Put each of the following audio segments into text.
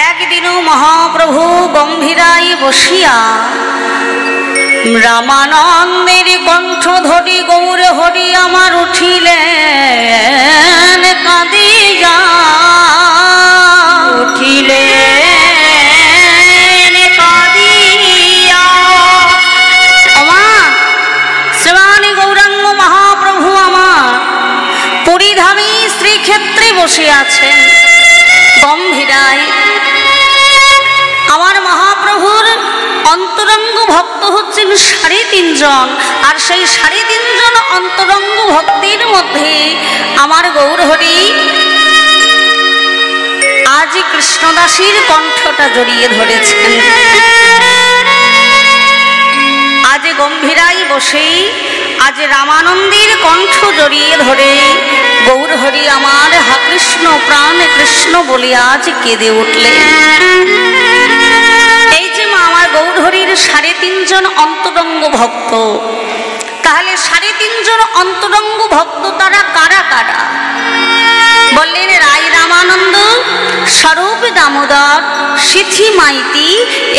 একদিনও মহাপ্রভু গম্ভীরায় বসিয়া রামানন্দের কণ্ঠ ধরি গৌর হরি আমার উঠিলেন কাঁদিয়া, উঠিলেন কাঁদিয়া। আমা শ্রীমানি গৌরাঙ্গ মহাপ্রভু আমার পুরীধামী শ্রীক্ষেত্রে বসে আছেন গম্ভীরায়। আমার মহাপ্রভুর অন্তরঙ্গ ভক্ত হচ্ছেন 3.5 জন, আর সেই 3.5 জন অন্তরঙ্গ ভক্তের মধ্যে আমার গৌরহরি আজ কৃষ্ণদাসীর কণ্ঠটা জড়িয়ে ধরেছেন। আজ গম্ভীরায় বসে আজ রামানন্দের কণ্ঠ জড়িয়ে ধরে গৌরহরি আমার হা কৃষ্ণ প্রাণ কৃষ্ণ বলে আজ কেঁদে উঠলেন। এই যে মা আমার গৌরহরির 3.5 জন অন্তরঙ্গ ভক্ত, তাহলে 3.5 জন অন্তরঙ্গ ভক্ত তারা কারা কারা? বললেন রায় রামানন্দ, স্বরূপ দামোদর, সিথি মাইতি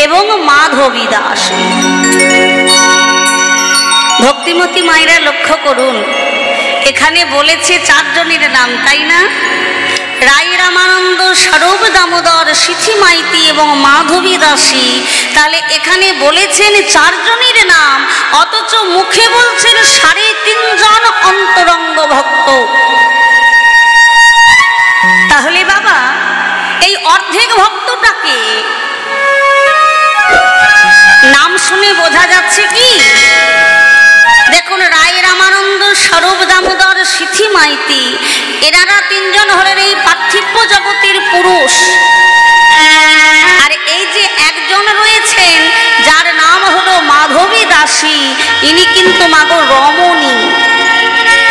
এবং মাধবী দাস। ভক্তিমতী মায়েরা লক্ষ্য করুন, এখানে বলেছে 4 জনের নাম, তাই না? রায় রামানন্দ, স্বরূপ দামোদর, সিথি মাইতি এবং মাধবী দাসী। তাহলে এখানে বলেছেন 4 জনের নাম, অথচ মুখে বলছেন 3.5 জন অন্তরঙ্গ ভক্ত। তাহলে বাবা এই অর্ধেক ভক্তটাকে নাম শুনে বোঝা যাচ্ছে কি? দেখুন, রায় রামানন্দ, স্বরূপ দামোদর, সিথি মাইতি, এনারা 3 জন হলেন এই পার্থিব জগতের পুরুষ। আর এই যে একজন রয়েছেন যার নাম হলো মাধবী দাসী, ইনি কিন্তু মাগো রমণী।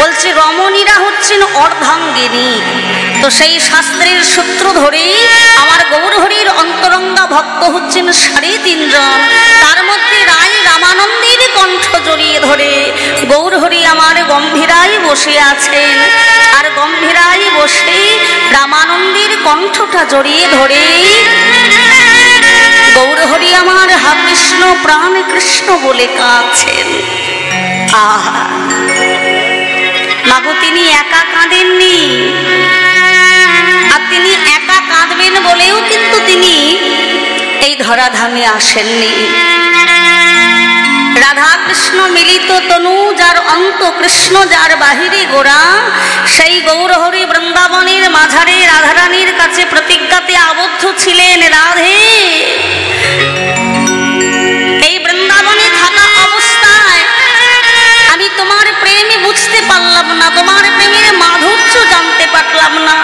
বলছে রমণীরা হচ্ছেন অর্ধাঙ্গিনী। তো সেই শাস্ত্রের সূত্র ধরেই আমার গৌরহরির অন্তরঙ্গা ভক্ত হচ্ছেন 3.5 জন। তার মধ্যে রায় রামানন্দের কণ্ঠ জড়িয়ে ধরে গৌরহরি আমার গম্ভীরায় বসে আছেন। আর গম্ভীরায় বসে রামানন্দের কণ্ঠটা জড়িয়ে ধরে গৌরহরি আমার হা কৃষ্ণ প্রাণ কৃষ্ণ বলে কাঁদছেন। আহা মাগো, তিনি একা কাঁদেননি, আর তিনি একা কাঁদবেন বলেও কিন্তু তিনি এই ধরাধামে আসেননি। রাধা কৃষ্ণ মিলিত তনু, যার অন্ত কৃষ্ণ, যার বাহিরে গোরা, সেই গৌরহরি বৃন্দাবনের মাঝারে রাধারানীর কাছে প্রতিজ্ঞাতে আবদ্ধ ছিলেন। রাধে, এই বৃন্দাবনে থাকা অবস্থায় আমি তোমার প্রেমে বুঝতে পারলাম না, তোমার প্রেমের মাধুর্য জানতে পারলাম না।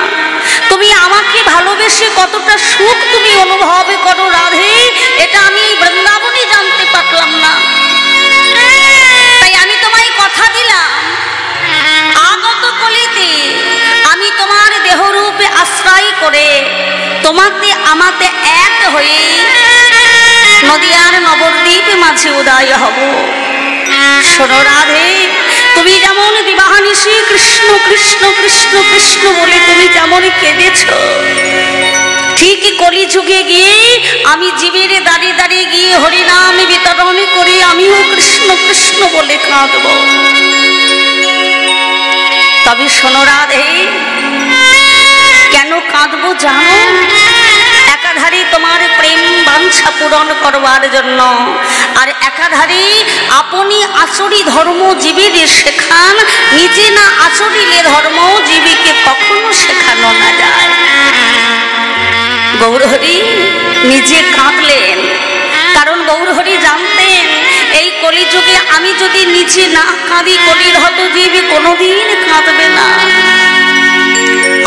তুমি আমাকে ভালোবেসে কতটা সুখ তুমি অনুভব করো রাধে, এটা আমি বৃন্দাবনে জানতে পারলাম না। তাই আমি তোমায় কথা দিলাম, আগত কলিতে আমি তোমার দেহরূপে আশ্রয় করে তোমাকে আমাতে এক হয়ে নদিয়ার নবদ্বীপ মাঝে উদয় হব। শোনো রাধে, তুমি যেমন বিবাহানিশি কৃষ্ণ কৃষ্ণ কৃষ্ণ কৃষ্ণ বলে তুমি যেমন কেঁদেছ, ঠিক কলিযুগে গিয়ে আমি জীবের দাঁড়িয়ে দাঁড়িয়ে গিয়ে হরিনাম বিতরণ করি আমিও কৃষ্ণ কৃষ্ণ বলে কাঁদব। তবে শোনো রাধে, কেন কাঁদবো জানো? একাধারে তোমার প্রেম বাঞ্ছা পূরণ করবার জন্য, আর একাধারে আপনি আচরি ধর্ম জীবীদের শেখান, নিজে না আচরিলে ধর্ম জীবীকে কখনো শেখানো না যায়। গৌরহরি নিজে কাঁদলেন, কারণ গৌরহরি জানতেন এই কলিযুগে আমি যদি নিজে না কাঁদি কলির হত জীবী কোনোদিন কাঁদবে না।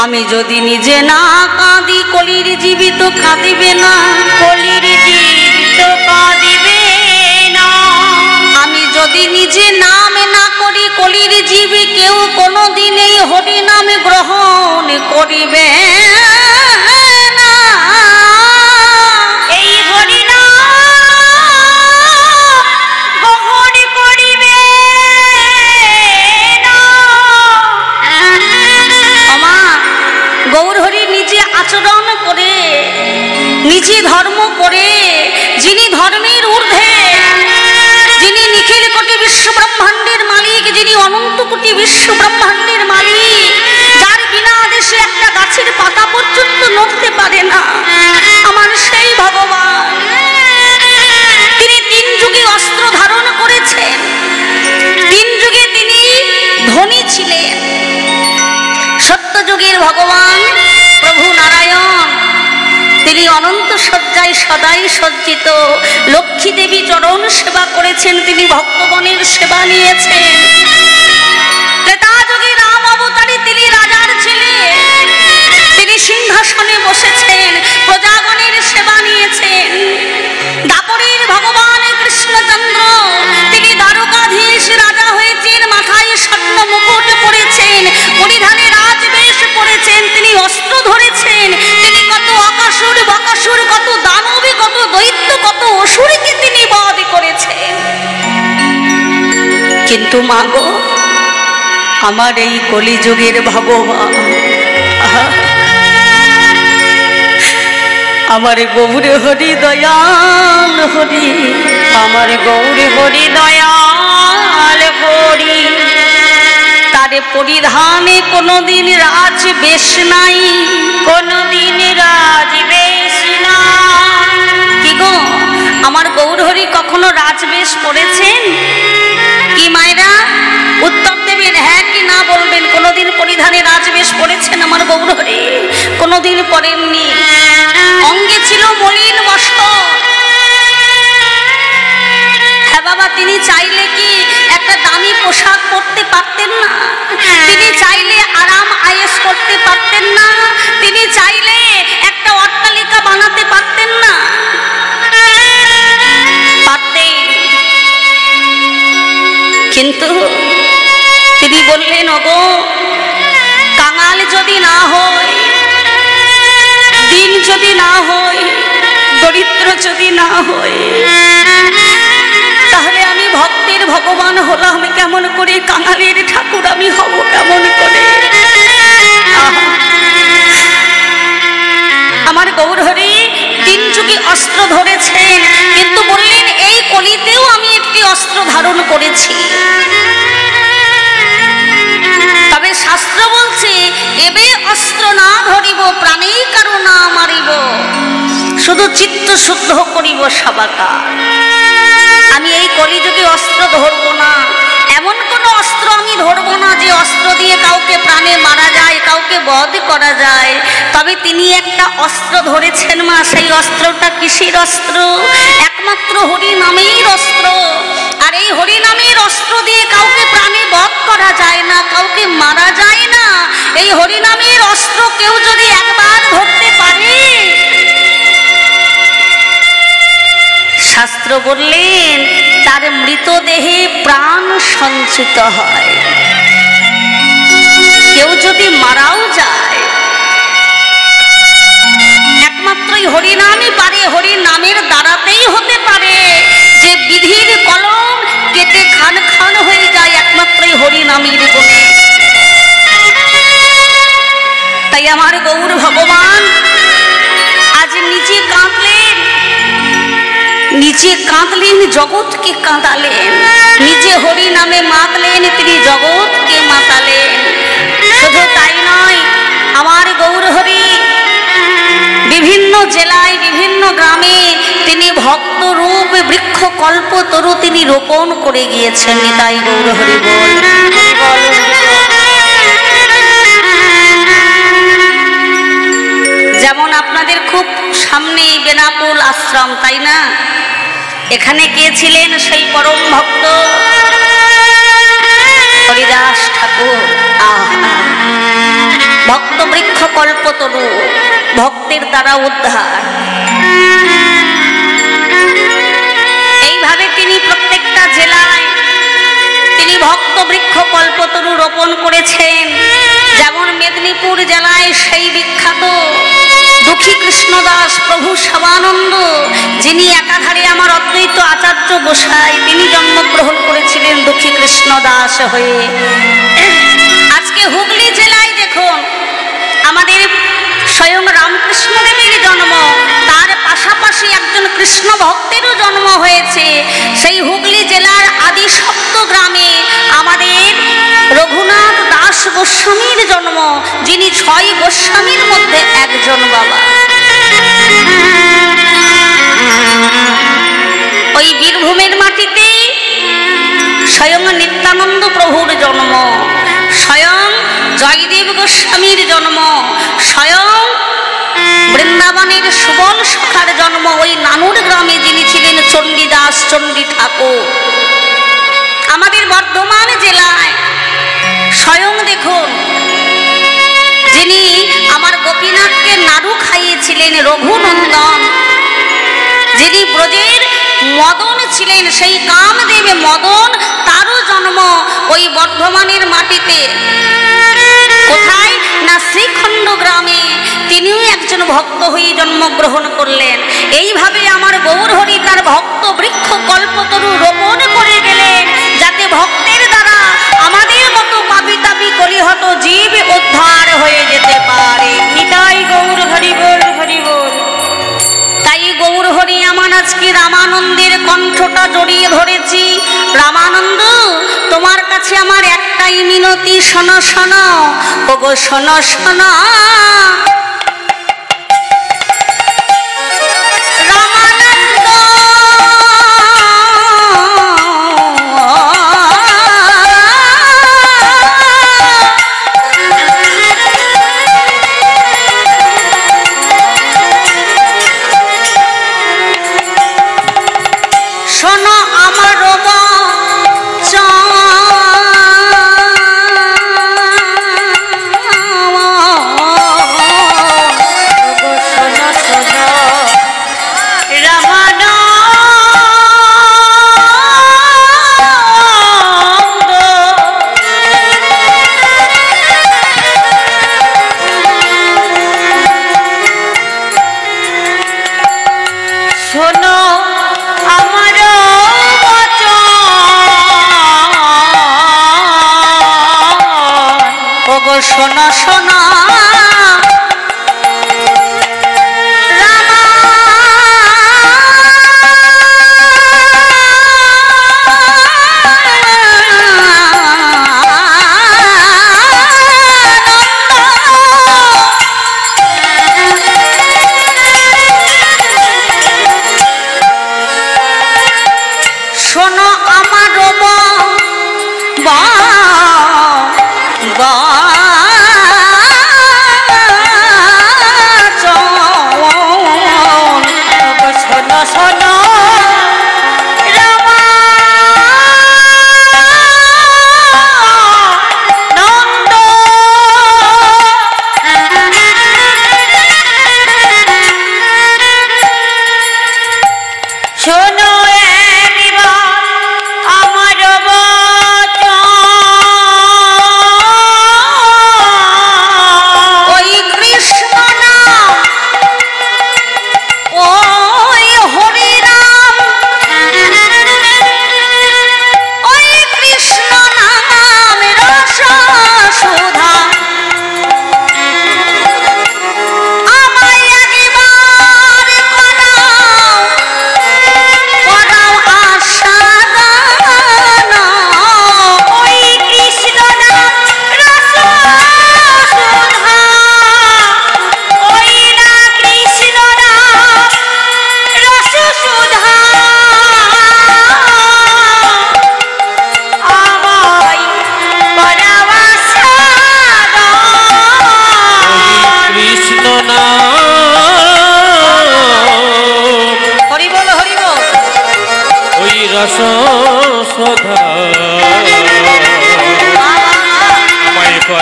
আমি যদি নিজে না কাঁদি কলির জীবী তো কাঁদিবে না, কলির জীবী তো কাঁদিবে না। আমি যদি নিজে নাম না করি কলির জীবী কেউ কোনোদিন এই হরি নামে গ্রহণ করিবে না। এই হরি নাম গ্রহণ করিবে না। গৌরহরি নিজে আচরণ করে নিজে ধর্ম করে, যিনি ধর্মের ঊর্ধ্বে, যিনি নিখিল কোটি বিশ্ব ব্রহ্মাণ্ডের মালিক, যিনি অনন্ত কোটি বিশ্ব ব্রহ্মাণ্ডের মালিক, যার বিনা আদেশে একটা গাছের পাতা পর্যন্ত নড়তে পারে না, আমার সেই ভগবান, তিনি তিন যুগে অস্ত্র ধারণ করেছেন। তিন যুগে তিনি ধনী ছিলেন। সত্যযুগের ভগবান প্রভু নারায়ণ, তিনি অনন্ত শয্যায় সদাই সজ্জিত। লক্ষ্মী দেবী চরণ সেবা করেছেন, তিনি ভক্তগণের সেবা নিয়েছেন। ত্রেতা যুগে রাম অবতারে তিনি রাজার ছেলে, তিনি সিংহাসনে বসেছেন, প্রজাগণের সেবা নিয়েছেন। দাপরের ভগবান কৃষ্ণচন্দ্র, তিনি দ্বারকাধীশ রাজা হয়েছেন, মাথায় স্বর্ণ মুকুট পরেছেন, পরিধানে রাজবেশ পরেছেন, তিনি অস্ত্র ধরেছেন। তিনি কত অকাসুর বকাসুর, কত দানবে, কত দৈত্য, কত অসুরকে তিনি বধ করেছেন। কিন্তু মাগো, আমার এই কলিযুগের ভগবান, আমার গৌর হরি দয়াল হরি, আমার গৌর হরি দয়াল হরি, তার পরিধানে কোনদিন রাজ বেশ নাই, কোনদিন রাজ বেশ না। কি গো, আমার গৌর হরি কখনো রাজবেশ পড়েছেন কি মায়েরা? উত্তর দেবেন, হ্যাঁ কি না বলবেন। কোনদিন পরিধানে রাজবেশ পড়েছেন আমার গৌর হরি? কোনদিন পড়েননি। অঙ্গে ছিল মলিন বস্ত্র। হ্যাঁ বাবা, তিনি চাইলে কি একটা দামি পোশাক পরতে পারতেন না? তিনি চাইলে আরাম আয়েশ করতে পারতেন না? তিনি চাইলে একটা অট্টালিকা বানাতে পারতেন না? পারতেন। কিন্তু তিনি বললেন, ওগো, কাঙাল যদি না হয়, দিন যদি না হয়, দরিদ্র যদি না হয়, তাহলে আমি ভক্তের ভগবান হলাম কেমন করে? কাঙালের ঠাকুর আমি হব কেমন করে? আমার গৌর হরি তিন যুগে অস্ত্র ধরেছেন, কিন্তু বললেন এই কলিতেও আমি একটি অস্ত্র ধারণ করেছি। তবে শাস্ত্র বলছে, এবে অস্ত্র না ধরিব, প্রাণেই কারো না মারিব, শুধু চিত্ত শুদ্ধ করিব সবাকার। আমি এই কলিযুগে অস্ত্র ধরব না, এমন কোন অস্ত্র আমি ধরব না যে অস্ত্র দিয়ে কাউকে প্রাণে মারা যায়, কাউকে বধ করা যায়। তবে তিনি একটা অস্ত্র ধরেছেন মা, সেই অস্ত্রটা কিসের অস্ত্র? একমাত্র হরি নামের অস্ত্র। আর এই হরি নামের অস্ত্র দিয়ে কাউকে প্রাণে বধ করা যায় না, কাউকে মারা যায় না। এই হরি নামের অস্ত্র কেউ যদি একবার ধরতে পারে, শাস্ত্র বললেন তার মৃতদেহে প্রাণ সঞ্চিত হয়। কেউ যদি মারাও যায়, একমাত্র হরিনামই পারে, হরি নামের দ্বারাতেই হতে পারে যে বিধির কলম কেটে খান খান হয়ে যায়, একমাত্র হরিনামের গুণে। তাই আমার গৌর ভগবান আজ নিজে কাঁদলেন, নিজে কাঁদলেন, জগৎকে কাঁদালেন, নিজে হরি নামে মাতলেন, তিনি জগৎকে মাতালেন। শুধু তাই নয়, আমার গৌর হরি বিভিন্ন জেলায়, বিভিন্ন গ্রামে তিনি ভক্ত রূপ বৃক্ষ কল্পতরু তিনি রোপণ করে গিয়েছেন। নিতাই গৌর হরি বল। যেমন আপনাদের খুব সামনে বেনাপুল আশ্রম, তাই না? এখানে কে ছিলেন? সেই পরম ভক্ত হরিদাস ঠাকুর। ভক্ত বৃক্ষ কল্পতরু, ভক্তের দ্বারা উদ্ধার। এইভাবে তিনি প্রত্যেকটা জেলায় তিনি ভক্ত বৃক্ষ কল্পতরু রোপণ করেছেন। যেমন মেদিনীপুর জেলায় সেই বিখ্যাত দুঃখী কৃষ্ণদাস প্রভু সবানন্দ, যিনি একাধারে আমার অদ্বৈত আচার্য গোসাই, তিনি জন্মগ্রহণ করেছিলেন দুঃখী কৃষ্ণদাস হয়ে। আজকে হুগলি জেলায় দেখুন, আমাদের স্বয়ং রামকৃষ্ণদেবের জন্ম, তার কৃষ্ণ ভক্তেরও জন্ম হয়েছে। সেই হুগলি জেলার আদিশপ্ত গ্রামে আমাদের রঘুনাথ দাস গোস্বামীর জন্ম, যিনি 6 গোস্বামীর মধ্যে একজন বাবা। ওই বীরভূমের মাটিতে স্বয়ং নিত্যানন্দ প্রভুর জন্ম, স্বয়ং জয়দেব গোস্বামীর জন্ম, স্বয়ং বৃন্দাবনের সুবল সখার জন্ম ওই নানুর গ্রামে, যিনি ছিলেন চণ্ডীদাস চণ্ডী ঠাকুর। আমাদের বর্ধমান জেলায় স্বয়ং দেখুন, যিনি আমার গোপীনাথকে নাড়ু খাইয়েছিলেন, রঘুনন্দন, যিনি ব্রজের মদন ছিলেন, সেই কামদেব মদন, তারও জন্ম ওই বর্ধমানের মাটিতে। কোথায় না শ্রীখণ্ড গ্রামে। তিনিও একজন ভক্ত হয়ে জন্মগ্রহণ করলেন। এইভাবে আমার গৌরহরি তার ভক্ত বৃক্ষ কল্পতরু রোপণ করে গেলেন, যাতে ভক্তের দ্বারা আমাদের মতো পাপী তাপী কলিহত জীব উদ্ধার হয়ে যেতে পারে। নিতাই গৌর হরি বল হরি বল। তাই গৌর হরি আমার আজকে রামানন্দের কণ্ঠটা জড়িয়ে ধরেছি। রামানন্দ, তোমার কাছে আমার একটাই মিনতি, শোনো শোনো, ওগো শোনো শোনো। শোনো শোনো শোনো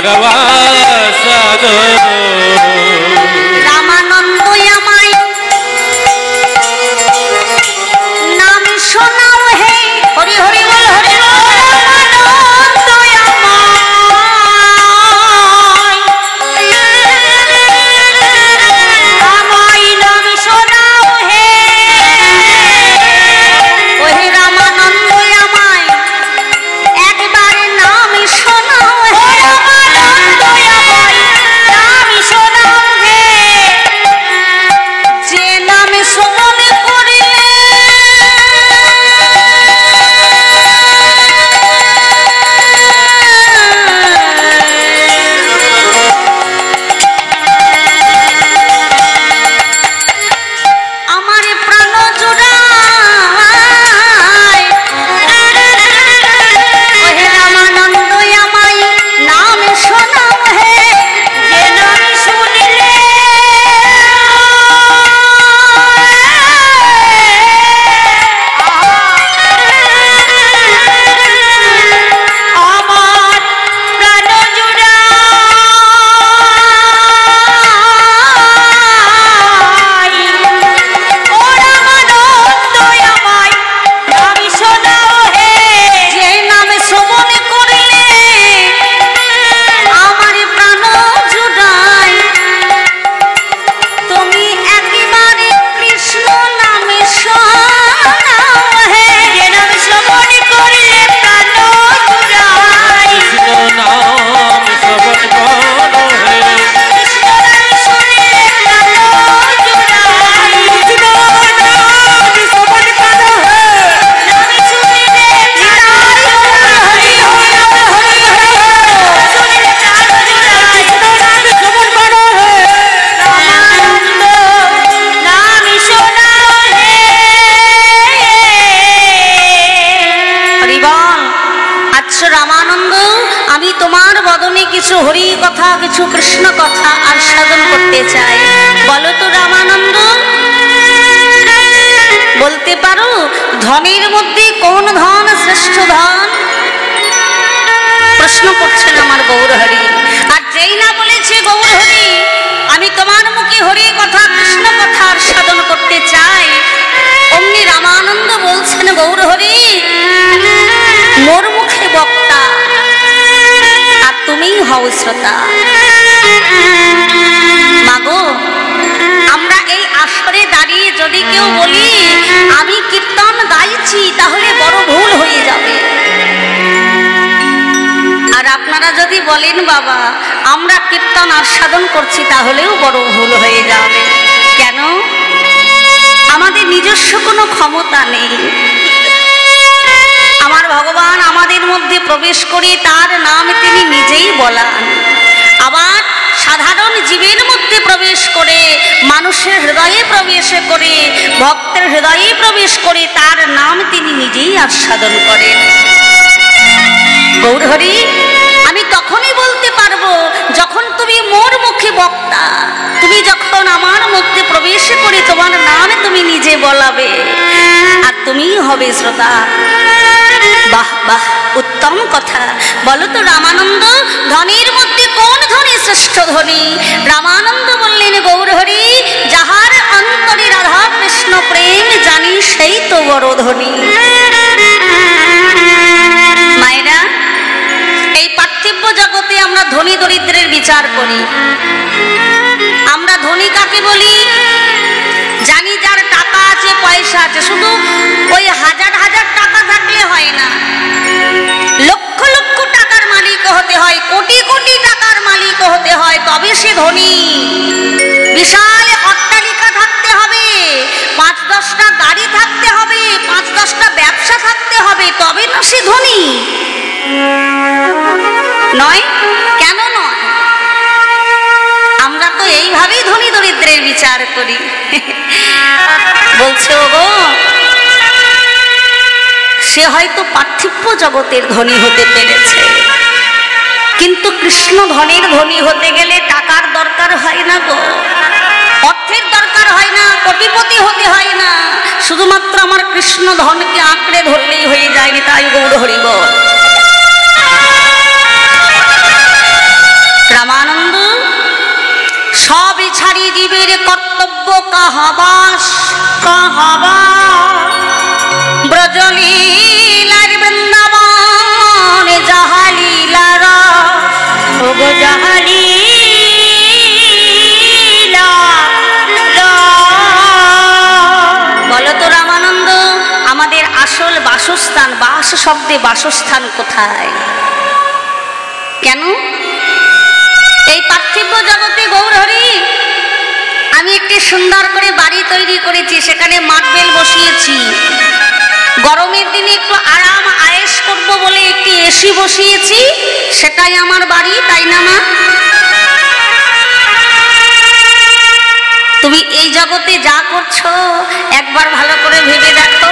আমার কিছু হরি কথা, কিছু কৃষ্ণ কথা আর সাধন করতে চাই। বলো তো রামানন্দ, বলতে পারো ধনের মধ্যে কোন ধন শ্রেষ্ঠ ধন? প্রশ্ন করছেন আমার গৌরহরি। আর যেই না বলেছে গৌরহরি আমি তোমার মুখে হরি কথা কৃষ্ণ কথা আর সাধন করতে চাই, অমনি রামানন্দ বলছেন গৌরহরি মোর মুখে বক্তা আর তুমিই হও শ্রোতা। মাগো, আমরা এই আসরে দাঁড়িয়ে যদি কেউ বলি আমি কীর্তন গাইছি তাহলে বড় ভুল হয়ে যাবে। আর আপনারা যদি বলেন বাবা আমরা কীর্তন আস্বাদন করছি তাহলেও বড় ভুল হয়ে যাবে। কেন? আমাদের নিজস্ব কোনো ক্ষমতা নেই। আমার ভগবান আমাদের মধ্যে প্রবেশ করে তার নাম তিনি নিজেই বলান, আবার সাধারণ জীবের মধ্যে প্রবেশ করে মানুষের হৃদয়ে প্রবেশ করে ভক্তের হৃদয়ে প্রবেশ করে তার নাম তিনি নিজেই আস্বাদন করেন। গৌরহরি আমি তখনই বলতে পারবো যখন তুমি মোর মুখে বক্তা, তুমি যখন আমার মধ্যে প্রবেশ করে তোমার নাম তুমি নিজে বলাবে আর তুমিই হবে শ্রোতা। বাহ বাহ, উত্তম কথা। বলো তো রামানন্দ ধনের মধ্যে কোন ধনী শ্রেষ্ঠ ধনী? রামানন্দ বললেন গৌরহরি যাহার অন্তরে রাধা কৃষ্ণ প্রেম জানি সেই তো বড় ধনী। মায়েরা, এই পার্থিব জগতে আমরা ধনী দরিদ্রের বিচার করি। আমরা ধনী কাকে বলি? জানি যার টাকা আছে পয়সা আছে, শুধু ওই হাজার হাজার টাকা থাকলে হয় না, লক্ষ লক্ষ টাকার মালিক হতে হয়, কোটি কোটি টাকার মালিক হতে হয়, তবে সে ধনী। বিশাল অট্টালিকা থাকতে হবে, ৫-১০টা গাড়ি থাকতে হবে, ৫-১০টা ব্যবসা থাকতে হবে, তবে না সে ধনী। নয়? কেন নয়? আমরা তো এইভাবেই ধনী দরিদ্রের বিচার করি। বলছে ওগো সে হয়তো পার্থিব জগতের ধনী হতে পেরেছে, কিন্তু কৃষ্ণ ধনের ধনী হতে গেলে টাকার দরকার হয় না গো, অর্থের দরকার হয় না, কোটিপতি হতে হয় না, শুধুমাত্র আমার কৃষ্ণ ধনকে আঁকড়ে ধরলেই হয়ে যায়নি। তাই গৌরহরি বল রামানন্দ সব ছাড়ি জীবের কর্তব্য কাহাবাস কাহাবাস ব্রজলীলার বৃন্দাবন জাহালীলার ওগো জাহালীলা। বলো তো রামানন্দ আমাদের আসল বাসস্থান, বাস শব্দে বাসস্থান কোথায়? কেন? এই পার্থিব জগতে গৌরহরি আমি একটি সুন্দর করে বাড়ি তৈরি করেছি, সেখানে মার্বেল বসিয়েছি, গরমের দিনে একটু আরাম আয়েশ করব বলে একটি এসি বসিয়েছি, সেটাই আমার বাড়ি, তাই না মা? তুমি এই জগতে যা করছো একবার ভালো করে ভেবে দেখো,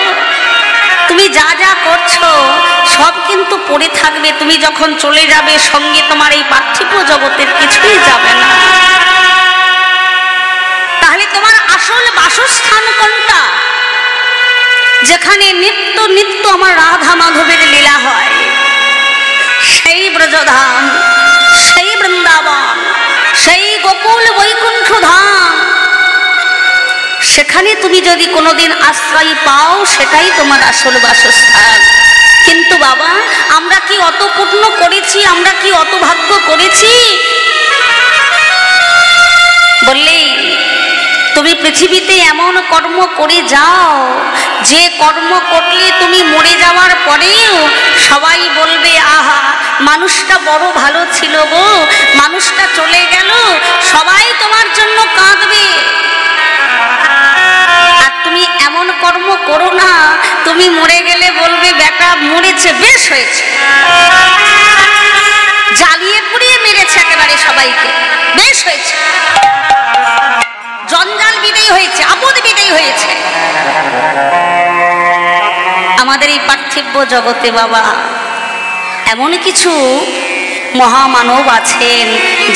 তুমি যা যা করছো সব কিন্তু পড়ে থাকবে। তুমি যখন চলে যাবে সঙ্গে তোমার এই পার্থিব জগতের কিছুই যাবে না। তাহলে তোমার আসল বাসস্থান কোনটা? যেখানে নিত্য নিত্য আমার রাধা মাধবের লীলা হয়, সেই ব্রজধাম, সেই বৃন্দাবন, সেই গোকুল বৈকুণ্ঠ ধাম, সেখানে তুমি যদি কোনোদিন আশ্রয় পাও সেটাই তোমার আসল বাসস্থান। কিন্তু বাবা আমরা কি অত পুণ্য করেছি, আমরা কি অত ভাগ্য করেছি? বললে তুমি পৃথিবীতে এমন কর্ম করে যাও যে কর্ম করলে তুমি মরে যাওয়ার পরেও সবাই বলবে আহা মানুষটা বড় ভালো ছিল গো, মানুষটা চলে গেল, সবাই তোমার জন্য কাঁদবে। আর তুমি এমন কর্ম করো না, তুমি মরে গেলে বলবে বেটা মরেছে, বেশ হয়েছে, জ্বালিয়ে পুড়িয়ে মেরেছে একেবারে সবাইকে, বেশ হয়েছে, জঞ্জাল বিদায় হয়েছে, আপদ বিদায় হয়েছে। আমাদের এই পার্থিব জগতে বাবা এমন কিছু মহামানব আছেন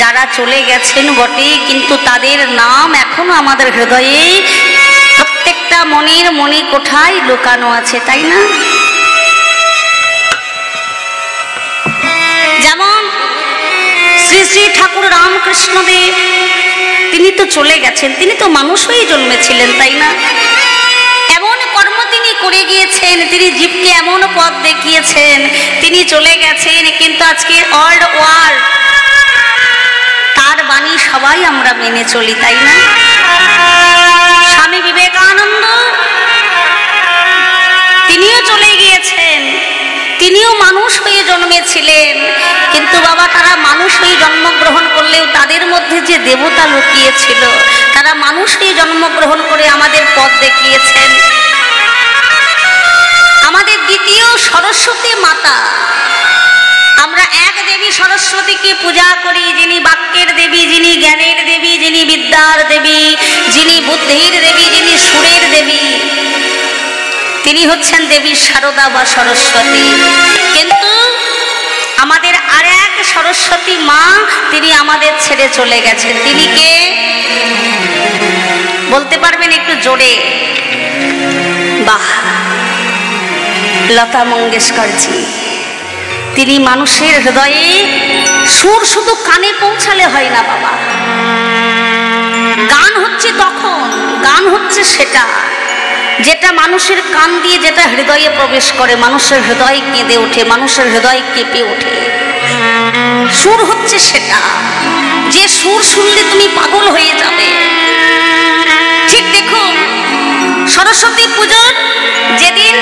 যারা চলে গেছেন বটে, কিন্তু তাদের নাম এখনো আমাদের হৃদয়ে প্রত্যেকটা মনের মনে কোঠায় লুকানো আছে, তাই না? যেমন শ্রী শ্রী ঠাকুর রামকৃষ্ণ দেব, তিনি তো চলে গেছেন, তিনি তো মানুষ হয়ে জন্মেছিলেন, তাই না? এমন কর্ম তিনি করে গিয়েছেন, তিনি জীবকে এমন পথ দেখিয়েছেন, তিনি চলে গেছেন, কিন্তু আজকে অল ওয়ার্ল্ড তার বাণী সবাই আমরা মেনে চলি, তাই না? স্বামী বিবেকানন্দ তিনিও চলে গিয়েছেন, তিনিও মানুষ হয়ে জন্মেছিলেন, কিন্তু বাবা তারা মানুষ হয়ে জন্মগ্রহণ করলেও তাদের মধ্যে যে দেবতা লুকিয়েছিল, তারা মানুষ হয়ে জন্মগ্রহণ করে আমাদের পথ দেখিয়েছেন। আমাদের দ্বিতীয় সরস্বতী মাতা, আমরা এক দেবী সরস্বতীকে পূজা করি, যিনি বাক্যের দেবী, যিনি জ্ঞানের দেবী, যিনি বিদ্যার দেবী, যিনি বুদ্ধির দেবী, যিনি সুরের দেবী, তিনি হচ্ছেন দেবী শারদা বা সরস্বতী। কিন্তু আমাদের আর এক সরস্বতী মা, তিনি আমাদের ছেড়ে চলে গেছেন। তিনি কে বলতে পারবেন একটু জোরে? বাহ, লতা মঙ্গেশকরজি। তিনি মানুষের হৃদয়ে সুর শুধু কানে পৌঁছালে হয় না বাবা, গান হচ্ছে তখন, গান হচ্ছে সেটা যেটা মানুষের কান দিয়ে যেটা হৃদয়ে প্রবেশ করে, মানুষের হৃদয় কেঁদে ওঠে, মানুষের হৃদয় কেঁপে ওঠে। সুর হচ্ছে সেটা, যে সুর শুনলে তুমি পাগল হয়ে যাবে। ঠিক দেখুন, সরস্বতী পুজোর যেদিন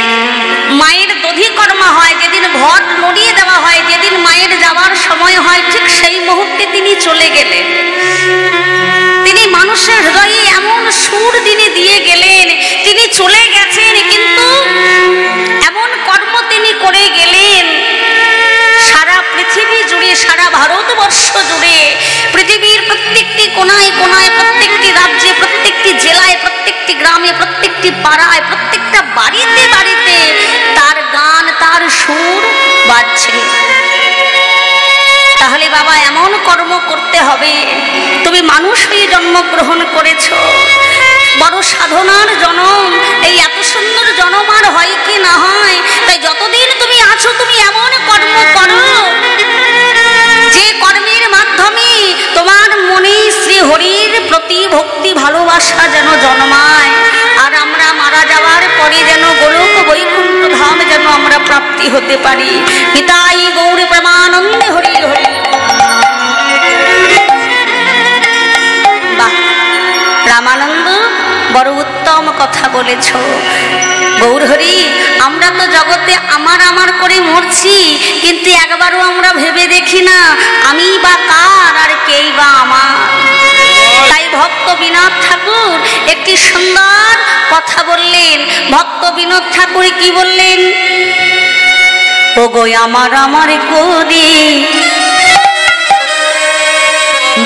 মায়ের দধিকর্মা হয়, যেদিন ঘট নড়িয়ে দেওয়া হয়, যেদিন মায়ের যাওয়ার সময় হয়, ঠিক সেই মুহূর্তে তিনি চলে গেলেন। তিনি মানুষের হৃদয়ে এমন সুর তিনি দিয়ে গেলেন, তিনি চলে গেছেন, কিন্তু এমন কর্ম তিনি করে গেলেন সারা পৃথিবী জুড়ে, সারা ভারতবর্ষ জুড়ে, পৃথিবীর প্রত্যেকটি কোনায় কোনায়, প্রত্যেকটি রাজ্যে, প্রত্যেকটি জেলায়, প্রত্যেকটি গ্রামে, প্রত্যেকটি পাড়ায়, প্রত্যেকটা বাড়িতে বাড়িতে তার গান, তার সুর বাজছে। তাহলে বাবা এমন কর্ম করতে হবে। তুমি মানুষ হয়ে জন্মগ্রহণ করেছ, বড় সাধনার জনম, এই এত সুন্দর জনম আর হয় কি না হয়, তাই যতদিন তুমি আছো তুমি এমন কর্ম করো যে কর্মের মাধ্যমে তোমার মনে শ্রী হরির প্রতি ভক্তি ভালোবাসা যেন জন্মায়, আর আমরা মারা যাওয়ার পরে যেন গোলক বৈকুণ্ঠ ধাম যেন আমরা প্রাপ্তি হতে পারি। নিতাই গৌর প্রেমানন্দে হরি হরি। বাহ, রামানন্দ বড় উত্তম কথা বলেছ। গৌর হরি, আমরা তো জগতে আমার আমার করে মরছি, কিন্তু একবারও আমরা ভেবে দেখি না আমি বা কার আর কেই বা আমার। তাই ভক্ত বিনোদ ঠাকুর একটি সুন্দর কথা বললেন। ভক্ত বিনোদ ঠাকুর কি বললেন? ও গো আমার আমার করে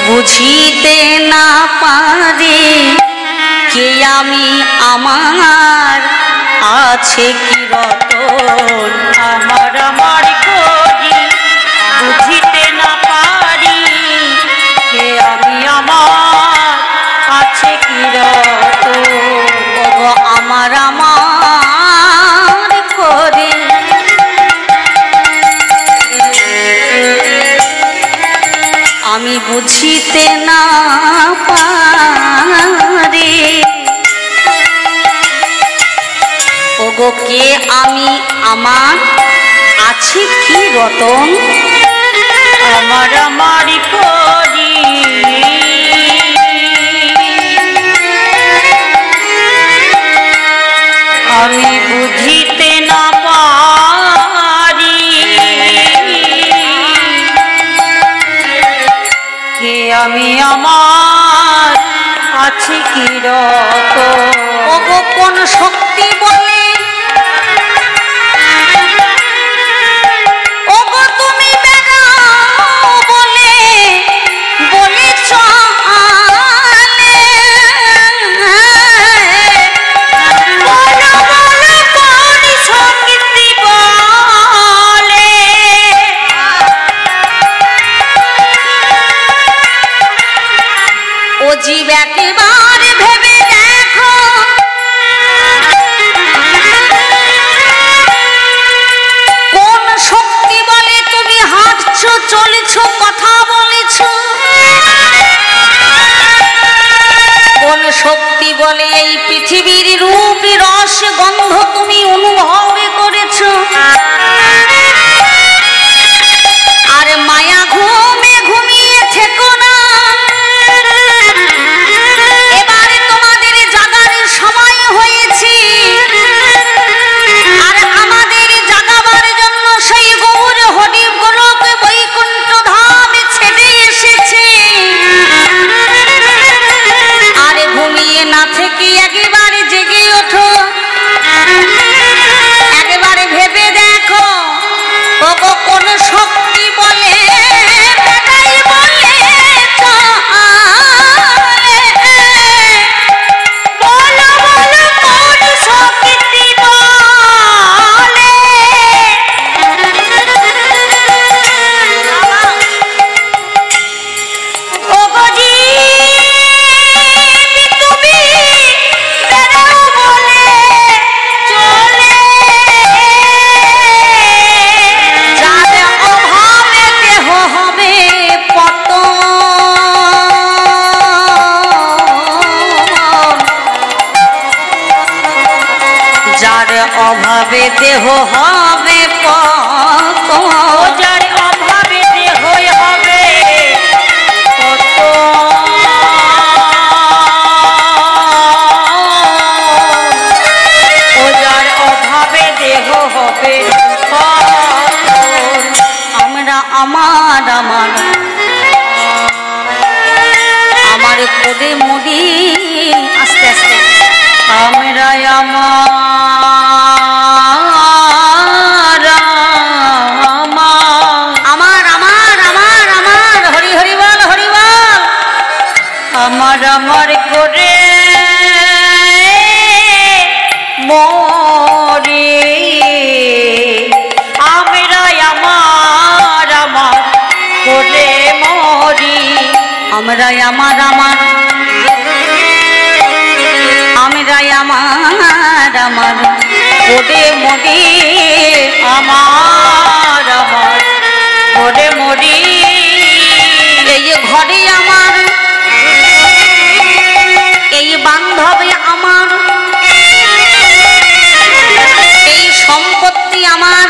বুঝিতে না পারে কে আমি আমার, আছে কি রতন আমার আমার করি বুঝিতে না পারি কে আমি আমার, আছে কি রতন। ওগো আমার আমার করে আমি বুঝিতে না পারি, ওগো কে আমি আমার, আছে কি রতন। আমার আমার করি আমি বুঝিতে না পারি কে আমি আমার, আছে কি রতন। ওগো কোন শক্তি বলে ওগো তুমি বেড়াও বলে বলে চলে, বলো বলো কোন শক্তি বলে সে গন্ধ তুমি অনুভব করেছো। আর মায়া ঘুমে ঘুমিয়ে থেকো না, এবারে তোমাদের জাগার সময় হয়েছে। আর আমাদের জাগাবার জন্য সেই গৌর হরি গোলক বৈকুণ্ঠ ধাম ছেড়ে এসেছে। আর ঘুমিয়ে না থেকে একেবারে জেগে ওঠো, একেবারে ভেবে দেখো ওগো কোন শক্তি বলে বেটাই বলে বলো বলো কোন শক্তি বলে। ওগো জি তুমি বেড়াও বলে চলে, যার অভাবে দেহ হবে পতন, যার অভাবে দেহ হবে পতন, যার অভাবে দেহ হবে যার অভাবে দেহ হবে পতন। আমরা আমার আমার আমার কোদে মুড়ি আস্তে আস্তে আমরা আমার আমার আমার আমার আমার হরি হরি বল হরি বল। আমার আমার করে মরে আমরা আমার আমার করে মরি, আমরা আমার আমার আমরা আমার আমার করে মরি, আমার আমার করে মরি। এই ঘরে আমার, এই বান্ধবে আমার, এই সম্পত্তি আমার।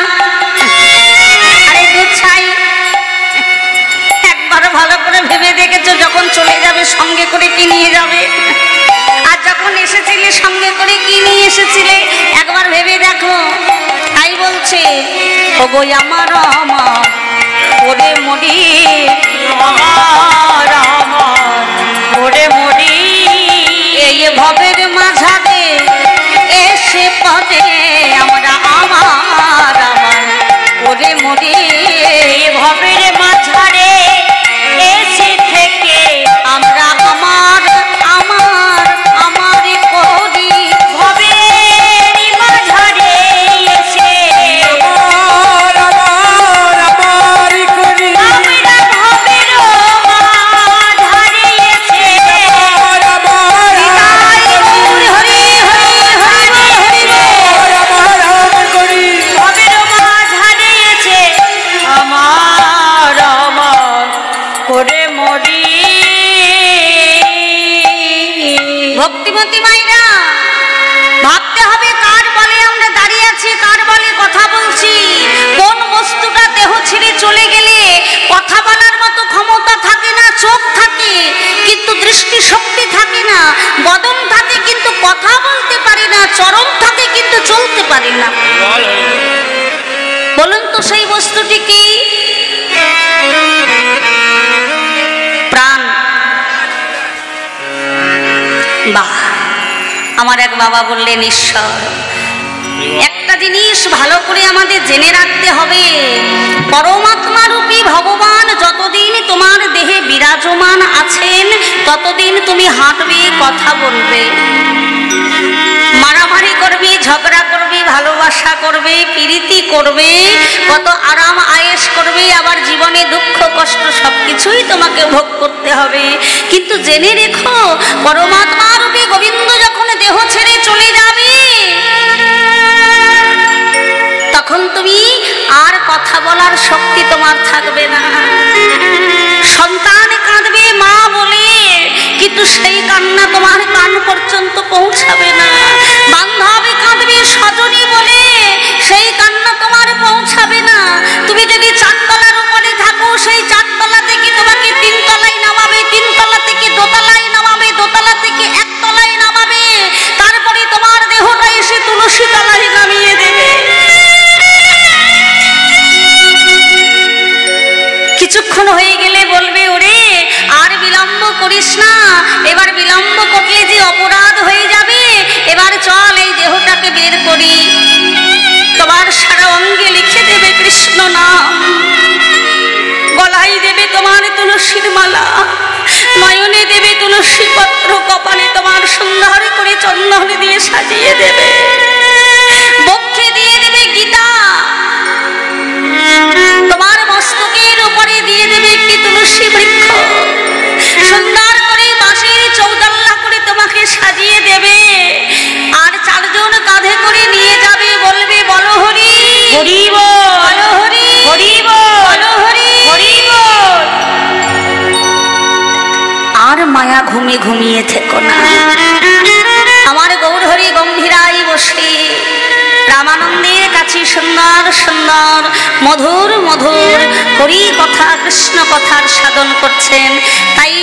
আরে দুছাই একবার ভালো করে ভেবে দেখেছো যখন চলে যাবে সঙ্গে করে কি নিয়ে যাবে, আর যখন এসেছিলে সঙ্গে করে কি নিয়ে এসেছিলে একবার ভেবে দেখো। তাই বলছে ওগো আমার আমার ওরে মরি, আমার আমার ওরে মরি। এই ভবের মাঝাতে এসে পদে আমরা আমার আমার ওরে মরি। এই ভবের মাঝারে এসে থেকে আমরা আমার আমার আমার করি, ভবের মাঝারে এসে আমার আমার আমার করি, আমরা ভবের মাঝারে এসে আমার আমার নিতাই গৌর হরি হরি হরি বল হরি বল। আমার আমার করি, ভবের মাঝারে এসে আমার আমার করে মরি। ভক্তিমতী মাইরা ভাবতে হবে কার বলে আমরা দাঁড়িয়ে আছি, কার বলে কথা বলছি। কোন বস্তুটা দেহ ছেড়ে চলে গেলে কথা বলার মতো ক্ষমতা থাকে না, চোখ থাকে কিন্তু দৃষ্টি শক্তি থাকে না, বদন থাকে কিন্তু কথা বলতে পারে না, চরণ থাকে কিন্তু চলতে পারে না। বলুন তো সেই বস্তুটি কি? প্রাণ। বাহ, আমার এক বাবা বললেন ঈশ্বর। একটা জিনিস ভালো করে আমাদের জেনে রাখতে হবে, পরমাত্মা রূপী ভগবান যতদিন তোমার দেহে বিরাজমান আছেন ততদিন তুমি হাঁটবে, কথা বলবে, মারামারি করবে, ঝগড়া করবে, ভালোবাসা করবে, প্রীতি করবে, কত আরাম আয়েশ করবে, আবার জীবনে দুঃখ কষ্ট সবকিছুই তোমাকে ভোগ করতে হবে। কিন্তু জেনে রেখো পরমাত্মা রূপী গোবিন্দ যখন দেহ ছেড়ে চলে যাবে তখন তুমি আর কথা বলার শক্তি তোমার থাকবে না। সন্তান কাঁদবে মা বলে, কিন্তু সেই কান্না তোমার কান পর্যন্ত পৌঁছাবে না। বান্ধবী কাঁদবে হয়ে গেলে বলবে ওরে আর বিলম্ব করিস না, এবার বিলম্ব করলে যে অপরাধ হয়ে যাবে, এবার চল এই দেহটাকে বের করি। তোমার সারা অঙ্গে লিখে দেবে কৃষ্ণ নাম, গলায় দেবে তোমার তুলসীর মালা, নয়নে দেবে তুলসী পত্র, কপালে তোমার সুন্দর করে চন্দন দিয়ে সাজিয়ে দেবে, বক্ষে দিয়ে দেবে গীতা, তোমার মস্তকের উপরে দিয়ে দেবে একটি তুলসী বৃক্ষ, সুন্দর করে বাঁশের চৌদাল্লা করে তোমাকে সাজিয়ে দেবে, আর চারজন কাঁধে করে নিয়ে যাবে, বলবে বলো হরি হরি বল, বলো হরি হরি বল, বলো হরি হরি বল। আর মায়া ঘুমিয়ে থেকো না। আমার গৌর হরি গম্ভীরাই বসে রামানন্দের কাছে সুন্দর সুন্দর মধুর মধুর হরি কথা কৃষ্ণ কথার সাধন করছেন। তাই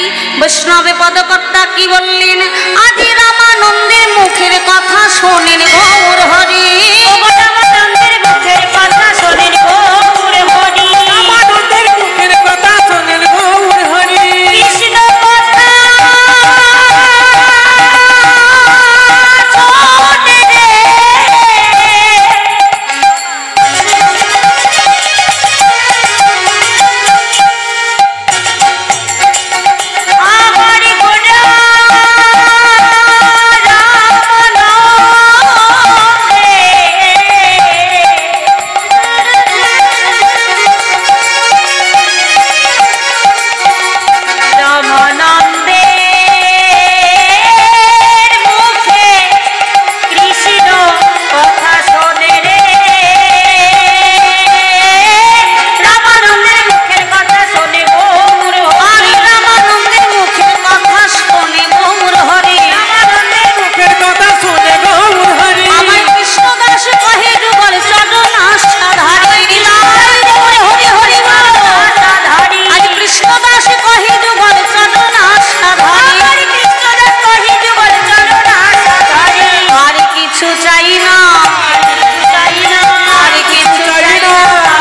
বৈষ্ণবে পদকর্তা কি বললেন, আজি রামানন্দের মুখের কথা শোনেন গৌর হরি, রামানন্দের মুখের কথা শোনেন গৌর হরি, রামানন্দের মুখের কথা শোনেন গৌর হরি। কৃষ্ণ কথা শোনে রে, আমার গোরা রামানন্দের মুখে কৃষ্ণ কথা শোনে রে, রামানন্দের মুখের কথা শোনে গৌর হরি, রামানন্দের মুখের কথা শোনে গৌর হরি, রামানন্দের মুখের কথা শোনে গৌর হরি। আমার কৃষ্ণদাস কহে যুগল চরণ আশাধারী, গৌর হরি হরি বল। ধারী আজ কৃষ্ণদাস কহে যুগল চরণ আশাধারী, আমার কৃষ্ণদাস কহি যুগল চরণ আশাধারী, আর কিছু চাই না, চাই না, আর কিছু চাই না,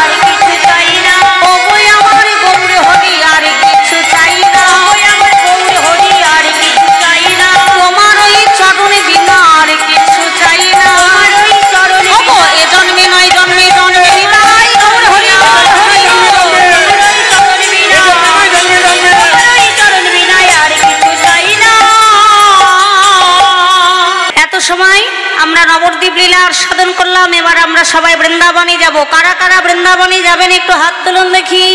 আর কিছু চাই না, ওগো আমার গৌর হরি আর কিছু চাই না, ওই আমার গৌর হরি আর কিছু চাই না, তোমার ওই চরণে বিনা আর কিছু চাই না, আমার ওই চরণে ওগো এ জন্মে নয় জন্মে জন্মে বিনাই গৌর হরি গৌর হরি চরণ বিনা, আমার ওই চরণ বিনায় আর কিছু চাই না। এত সময় আমরা নবদ্বীপ লীলার সাধন করলাম, এবার আমরা সবাই বৃন্দাবনে যাব। কারা কারা বৃন্দাবনে যাবেন একটু হাত তুলুন দেখি,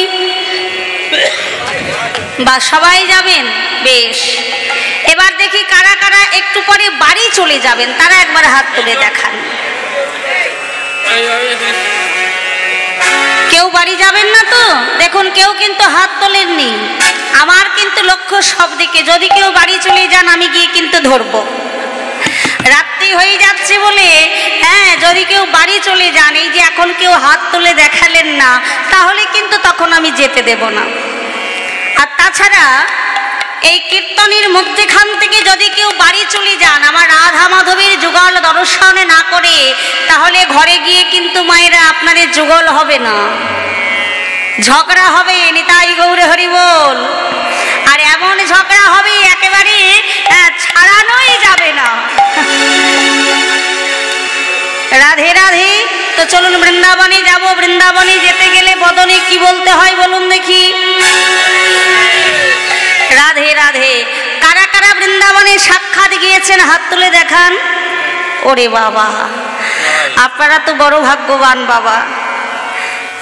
বা সবাই যাবেন? বেশ, এবার দেখি কারা কারা একটু পরে বাড়ি চলে যাবেন, তারা একবার হাত তুলে দেখান। কেউ বাড়ি যাবেন না তো? দেখুন কেউ কিন্তু হাত তোলেননি, আমার কিন্তু লক্ষ্য সব দিকে, যদি কেউ বাড়ি চলে যান আমি গিয়ে কিন্তু ধরবো। রাত্রি হয়ে যাচ্ছে বলে, হ্যাঁ যদি কেউ বাড়ি চলে যান, এই যে এখন কেউ হাত তুলে দেখালেন না, তাহলে কিন্তু তখন আমি যেতে দেব না। আর তাছাড়া এই কীর্তনের মধ্যেখান থেকে যদি কেউ বাড়ি চলে যান আমার রাধা মাধবীর যুগল দর্শন না করে, তাহলে ঘরে গিয়ে কিন্তু মায়েরা আপনাদের যুগল হবে না, ঝগড়া হবে, নিতাই গৌর হরি বল। আর এমন ঝগড়া হবে একেবারে ছাড়ানোই যাবে না। রাধে রাধে। তো চলুন বৃন্দাবনে যাব। বৃন্দাবনে যেতে গেলে বদনে কি বলতে হয় বলুন দেখি? রাধে রাধে। কারা কারা বৃন্দাবনে সাক্ষাৎ গিয়েছেন হাত তুলে দেখান। ওরে বাবা, আপনারা তো বড় ভাগ্যবান বাবা।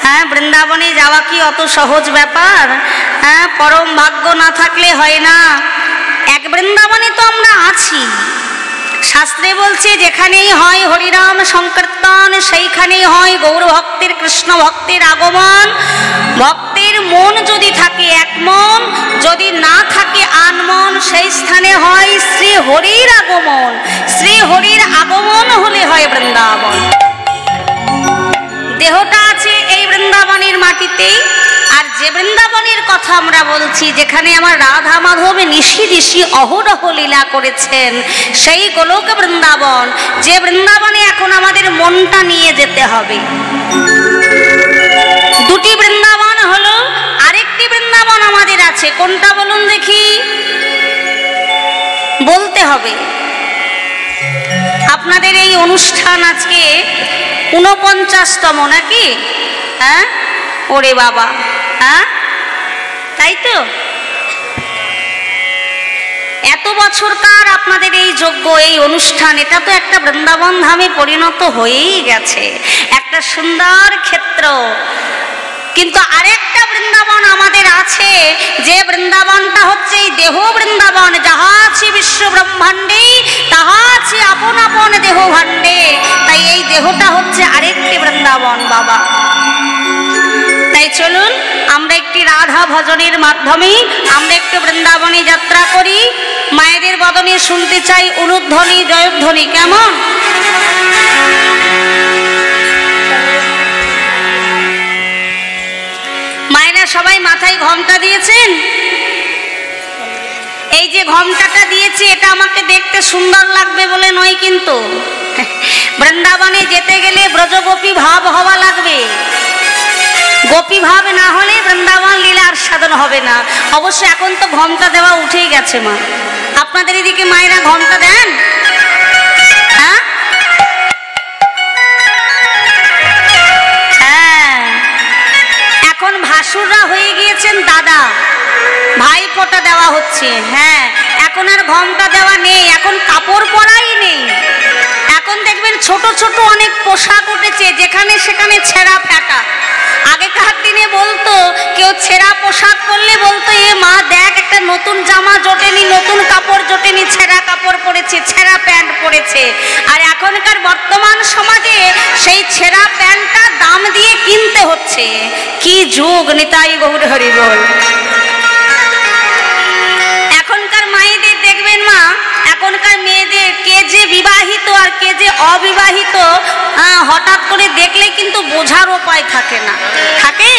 হ্যাঁ, বৃন্দাবনে যাওয়া কি অত সহজ ব্যাপার? হ্যাঁ, পরম ভাগ্য না থাকলে হয় না। এক বৃন্দাবনে তো আমরা আছি, শাস্ত্রে বলছে যেখানেই হয় হরিনাম সংকীর্তন সেইখানেই হয় গৌর ভক্তের কৃষ্ণ ভক্তের আগমন। ভক্তের মন যদি থাকে এক মন, যদি না থাকে আন মন, সেই স্থানে হয় শ্রী হরির আগমন। শ্রী হরির আগমন হলে হয় বৃন্দাবন। দেহটা আছে এই বৃন্দাবনের মাটিতেই, আর যে বৃন্দাবনের কথা আমরা বলছি, যেখানে আমার রাধা মাধব নিশি দিশি অহরহ লীলা করেছেন, সেই গোলক বৃন্দাবন, যে বৃন্দাবনে এখন আমাদের মনটা নিয়ে যেতে হবে। দুটি বৃন্দাবন হলো, আরেকটি বৃন্দাবন আছে, কোনটা বলুন দেখি, বলতে হবে। আপনাদের এই অনুষ্ঠান আজকে 49তম নাকি? হ্যাঁ, ওরে বাবা, হ্যাঁ তাই তো। এত বছরকার আপনাদের এই যজ্ঞ, এই অনুষ্ঠান, এটা তো একটা বৃন্দাবন ধামে পরিণত হয়েই গেছে, একটা সুন্দর ক্ষেত্র। কিন্তু আরেকটা বৃন্দাবন আমাদের আছে, যে বৃন্দাবনটা হচ্ছে এই দেহ বৃন্দাবন। যাহা আছে বিশ্ব ব্রহ্মাণ্ডে তাহা আছে আপন আপন দেহ ভাণ্ডে। তাই এই দেহটা হচ্ছে আরেকটি বৃন্দাবন বাবা। তাই চলুন আমরা একটি রাধা ভজনের মাধ্যমে আমরা একটু বৃন্দাবনে যাত্রা করি। মায়েদের বদনে শুনতে চাই উলুধ্বনি, জয়ধ্বনি। কেমন? মায়েরা সবাই মাথায় ঘোমটা দিয়েছেন। এই যে ঘোমটাটা দিয়েছি এটা আমাকে দেখতে সুন্দর লাগবে বলে নয়, কিন্তু বৃন্দাবনে যেতে গেলে ব্রজগোপী ভাব হওয়া লাগবে। গোপী ভাব না হলে বৃন্দাবন লীলার সাধন হবে না। অবশ্য এখন তো ঘোমটা দেওয়া উঠেই গেছে মা। আপনাদের এদিকে মায়েরা ঘোমটা দেন? হ্যাঁ হ্যাঁ, এখন ভাসুররা হয়ে গিয়েছেন দাদা, ভাই ফোঁটা দেওয়া হচ্ছে। হ্যাঁ, এখন আর ঘোমটা দেওয়া নেই, এখন কাপড় পরাই নেই। এখন দেখবেন ছোট ছোট অনেক পোশাক উঠেছে, যেখানে সেখানে ছেঁড়া ফেটা। আগেকার দিনে বলতো কেউ ছেঁড়া পোশাক পরলে বলতো এ মা দেখ একটা নতুন জামা জোটেনি, নতুন কাপড় জোটেনি, ছেঁড়া কাপড় পরেছে, ছেঁড়া প্যান্ট পরেছে। আর এখনকার বর্তমান সমাজে সেই ছেঁড়া প্যান্টটা দাম দিয়ে কিনতে হচ্ছে। কি যুগ, নিতাই গৌর হরি বল। এখনকার মায়েদের দেখবেন মা, এখনকার মেয়েদের কে যে বিবাহিত আর কে যে অবিবাহিত হঠাৎ করে দেখলে কিন্তু বোঝার উপায় থাকে না। থাকে?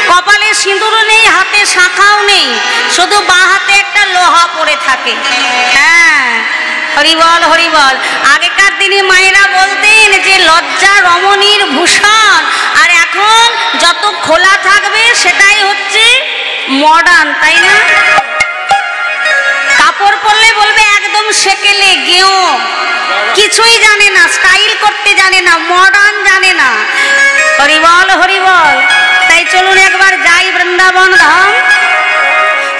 কপালে সিঁদুরও নেই, হাতে শাঁখাও নেই, শুধু বাঁ হাতে একটা লোহা পড়ে থাকে। হ্যাঁ, হরিবল হরিবল। আগেকার দিনে মায়েরা বলতেন যে লজ্জা রমণীর ভূষণ, আর এখন যত খোলা থাকবে সেটাই হচ্ছে মডার্ন, তাই না? কাপড় পরলে বলবে একদম সেকেলে গেও, কিছুই জানে না, স্টাইল করতে জানে না, মডার্ন জানে না। হরিবল হরিবল। তাই চলুন একবার যাই বৃন্দাবন ধাম।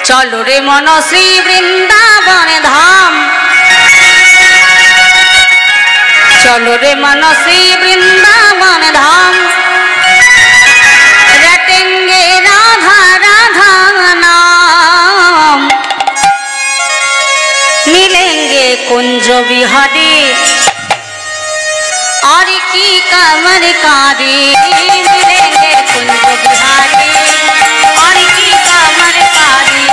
চলো রে মন শ্রী বৃন্দাবন ধাম, চলো রে মন শ্রী বৃন্দাবন ধাম। रटेंगे राधा राधा नाम, मिलेंगे कुंज बिहारी और की कमर कारी। मिलेंगे कुंज बिहारी और की कमर कारी।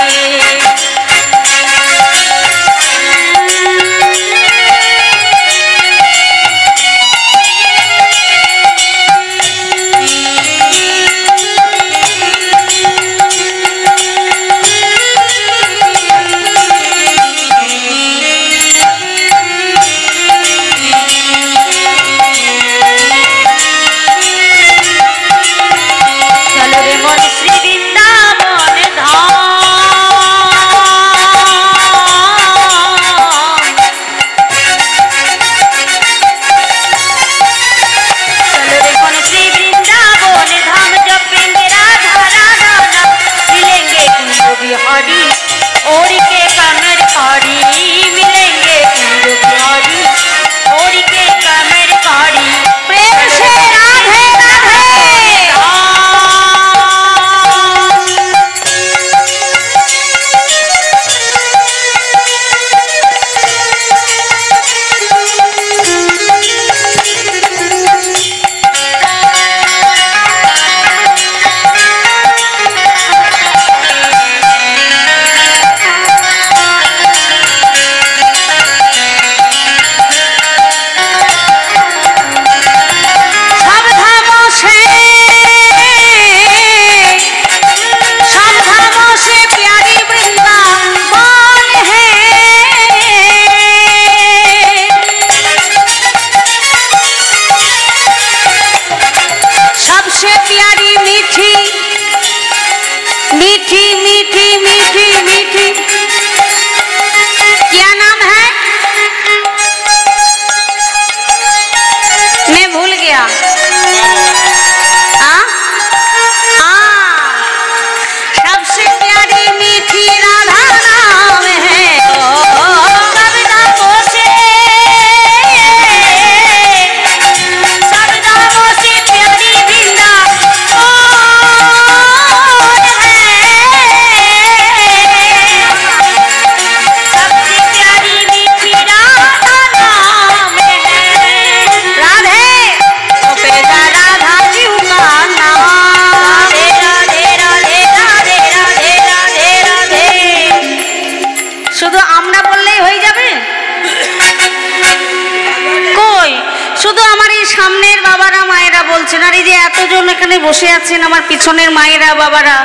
সামনের বাবারা মায়েরা বলছেন, আর এই যে এতজন এখানে বসে আছেন আমার পিছনের মায়েরা বাবারা,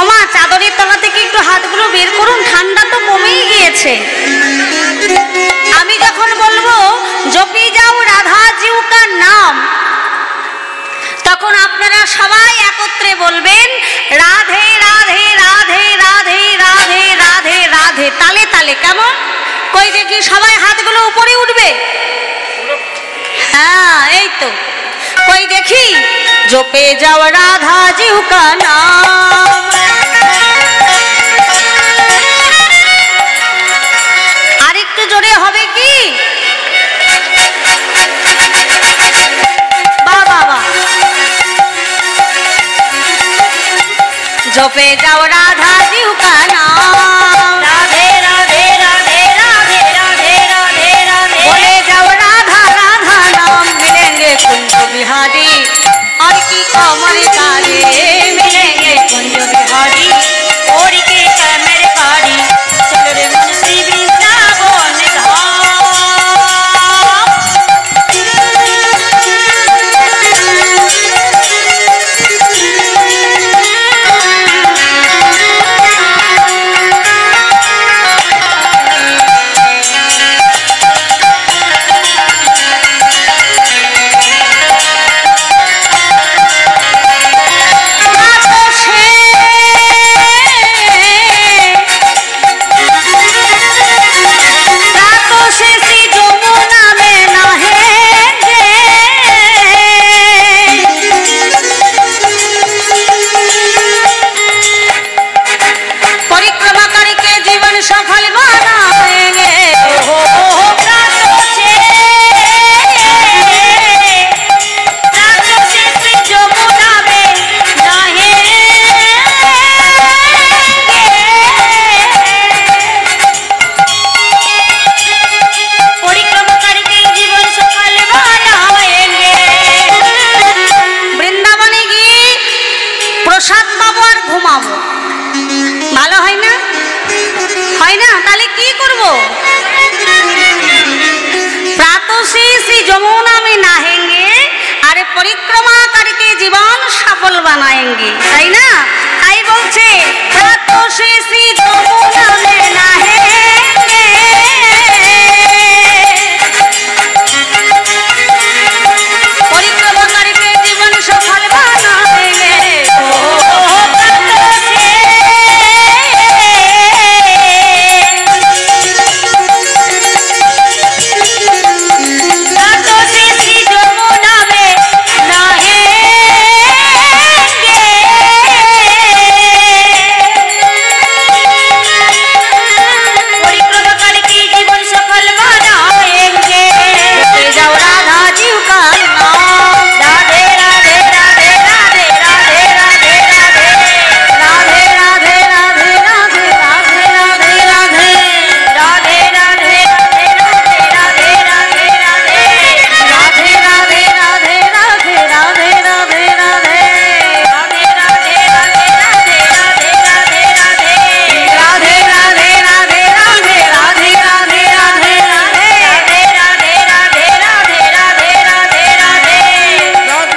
ওমা চাদরের তলা থেকে একটু হাতগুলো বের করুন, ঠান্ডা তো কমেই গিয়েছে। আমি যখন বলবো জপি যাও রাধা জিউ কা নাম, তখন আপনারা সবাই একত্রে বলবেন রাধে রাধে রাধে রাধে রাধে রাধে রাধে, তালে তালে। কেমন কই দেখি সবাই হাতগুলো উপরে উঠবে? হ্যাঁ এই তো, কই দেখি জপে যাও রাধা জিউ কা নাম। আরেকটু জোরে হবে কি? বাবা জপে যাও রাধা জিউ কা নাম, রাধে রাধে রাধে রাধে রাধে রাধে রাধে बोले जाओ राधा राधा नाम, मिलेंगे कुंज बिहारी और की कमर तारे, मिलेंगे कुंज बिहारी और के कमर कारी, चल रे मुंशी वृंदावन धाम। ভালো হয় না? হয় না? তাহলে কি করব? प्रातः से श्री जमुना में नहाएंगे और परिक्रमा करके जीवन सफल बनाएंगे, তাই না? তাই বলছে प्रातः से श्री जमुना में नहाएंगे, परिक्रमा करके जीवन सफल बनाएंगे।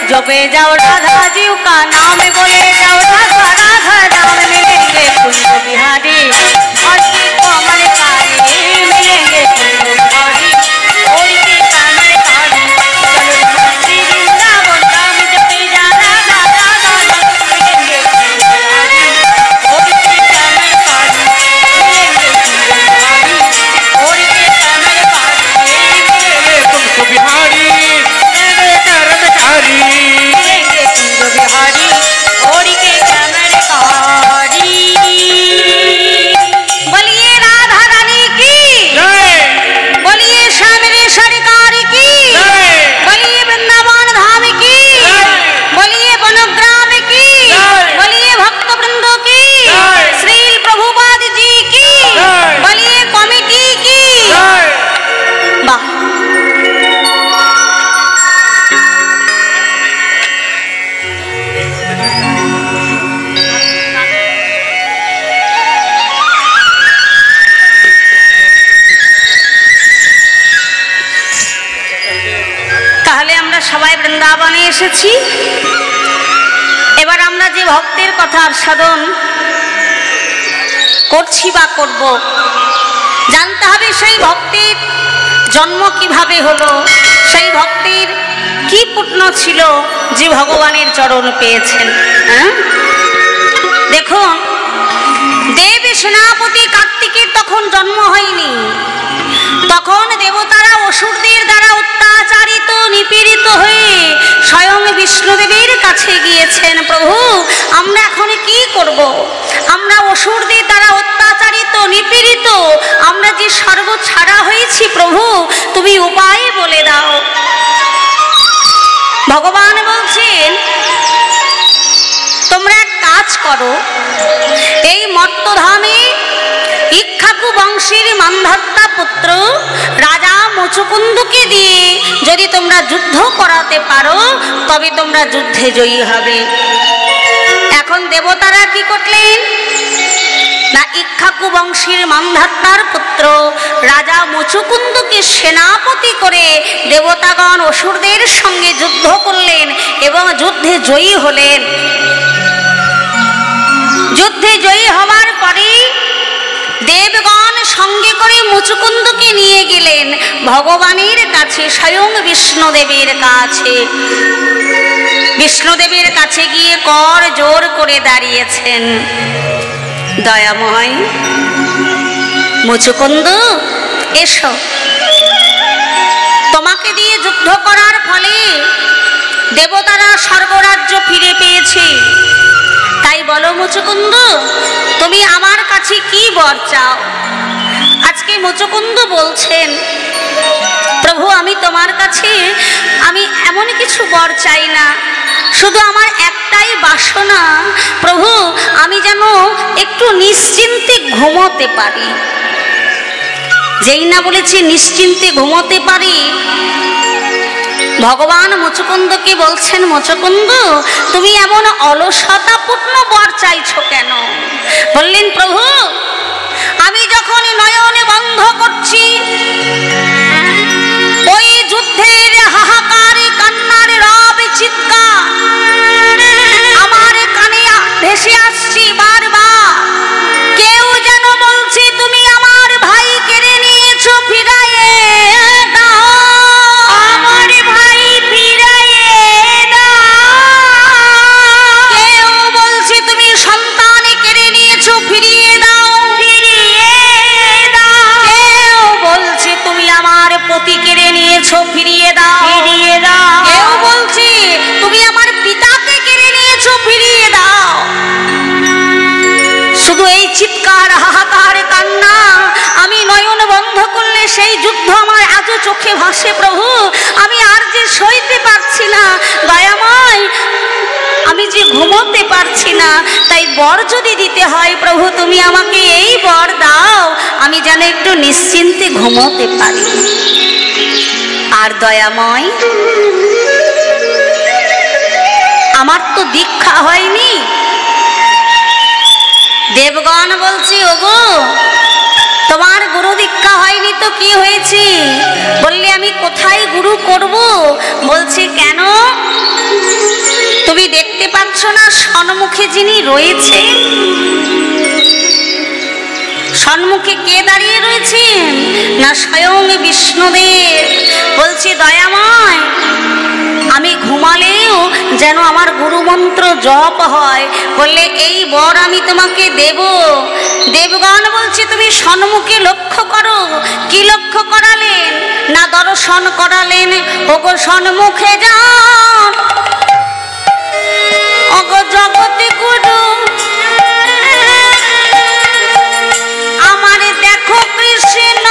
जपे जाओ राधा जीव का नाम, बोले जाओ राधा राधा नाम, मिलेंगे कुंज बिहारी और की कमर कारी, मिलेंगे कुंज बिहारी और की कमर कारी, चलो मुंशी वृंदावन धाम, जपे जा राधा राधा नाम, मिलेंगे कुंज बिहारी और की कमर कारी, मिलेंगे कुंज बिहारी और की कमर कारी, मिलेंगे कुंज बिहारी मिलेंगे कुंज बिहारी और তাহলে আমরা সবাই বৃন্দাবনে এসেছি। এবার আমরা যে ভক্তের কথা সাধন করছি বা করব, জানতে হবে সেই ভক্তের জন্ম কিভাবে হলো, সেই ভক্তের কি পুণ্য ছিল যে ভগবানের চরণ পেয়েছেন। দেখুন, দেব সেনাপতি কার্তিকের তখন জন্ম হয়নি। তখন দেবতারা অসুরদের দ্বারা অত্যাচারিত নিপীড়িত হয়ে স্বয়ং বিষ্ণুদেবের কাছে গিয়েছেন, প্রভু আমরা এখন কি করব? আমরা অসুরদের দ্বারা অত্যাচারিত নিপীড়িত, আমরা যে স্বর্গ ছাড়া হয়েছি, প্রভু তুমি উপায় বলে দাও। ভগবান বলছেন, তোমরা এক কাজ করো, এই মর্তধামে ইক্ষ্বাকু বংশের মান্ধাত্তা পুত্র রাজা মুচুকুন্দকে দিয়ে যদি তোমরা যুদ্ধ করাতে পারো, তবে তোমরা যুদ্ধে জয়ী হবে। এখন দেবতারা কি করলেন না, ইক্ষ্বাকু বংশের মান্ধাত্তার পুত্র রাজা মুচুকুন্দকে সেনাপতি করে দেবতাগণ অসুরদের সঙ্গে যুদ্ধ করলেন এবং যুদ্ধে জয়ী হলেন। যুদ্ধে জয়ী হওয়ার পরে দেবগণ সঙ্গে করে মুচুকুন্দকে নিয়ে গেলেন ভগবানের কাছে, স্বয়ং বিষ্ণুদেবের কাছে। বিষ্ণুদেবের কাছে গিয়ে কর জোর করে দাঁড়িয়েছেন, দয়াময় মুচুকুন্দ এসো, তোমাকে দিয়ে যুদ্ধ করার ফলে দেবতারা স্বর্গরাজ্য ফিরে পেয়েছে। তাই বলো মুচুকুন্দ, তুমি আমার কাছে কি বর চাও? আজকে মুচুকুন্দ বলছেন, প্রভু আমি তোমার কাছে আমি এমন কিছু বর চাই না, শুধু আমার একটাই বাসনা, প্রভু আমি যেন একটু নিশ্চিন্তে ঘুমোতে পারি। যেই না বলেছি নিশ্চিন্তে ঘুমোতে পারি, ভগবান মুচুকুন্দকে বলছেন, মুচুকুন্দ তুমি এমন অলসতাপূর্ণ বর চাইছো কেন? বললেন, প্রভু আমি যখন নয়নে বন্ধ করছি, ওই যুদ্ধের হাহাকার কান্নার রব চিৎকার আমার কানে ভেসে আসছি বারবার। কেউ যেন বলছে তুমি আমার ভাই কেড়ে নিয়েছো, ফিরাইয়ে দাও, আমার ভাই ফিরাইয়ে দাও। কেউ বলছে তুমি সন্তান কেড়ে নিয়েছো, ফিরিয়ে দাও, ফিরিয়ে দাও। কেউ বলছে তুমি আমার পতি কেড়ে নিয়েছো, ফিরিয়ে দাও, ফিরিয়ে দাও। কেউ বলছে তুমি আমার পিতাকে কেড়ে নিয়েছো, ফিরিয়ে দাও। শুধু এই চিৎকার হাহাকার কান্না, আমি নয়ন বন্ধ করলে সেই যুদ্ধ আমার এত চোখে ভাসে, প্রভু আমি আর যে সইতে পারছি না, দয়াময় আমি যে ঘুমোতে পারছি না। তাই বর যদি দিতে হয়, প্রভু তুমি আমাকে এই বর দাও, আমি যেন একটু নিশ্চিন্তে ঘুমোতে পারি। আর দয়াময় আমার তো দীক্ষা হয়নি। দেবগণ বলছি, ওগো তোমার গুরু দীক্ষা হয়নি তো কি হয়েছে? বললে আমি কোথায় গুরু করব? বলছে কেন? তুমি দেখতে পাচ্ছ না সম্মুখে যিনি রয়েছে, সম্মুখে কে দাঁড়িয়ে রয়েছেন না স্বয়ং বিষ্ণুদেব। বলছি দয়াময় আমি ঘুমালেও যেন আমার গুরু মন্ত্র জপ হয়। বললে এই বর আমি তোমাকে দেব। দেবগণ বলছে তুমি সম্মুখে লক্ষ্য করো। কি লক্ষ্য করালেন না দর্শন করালেন, ওগো সম্মুখে যান, ওগো জগতে গুরু আমার দেখো কৃষ্ণ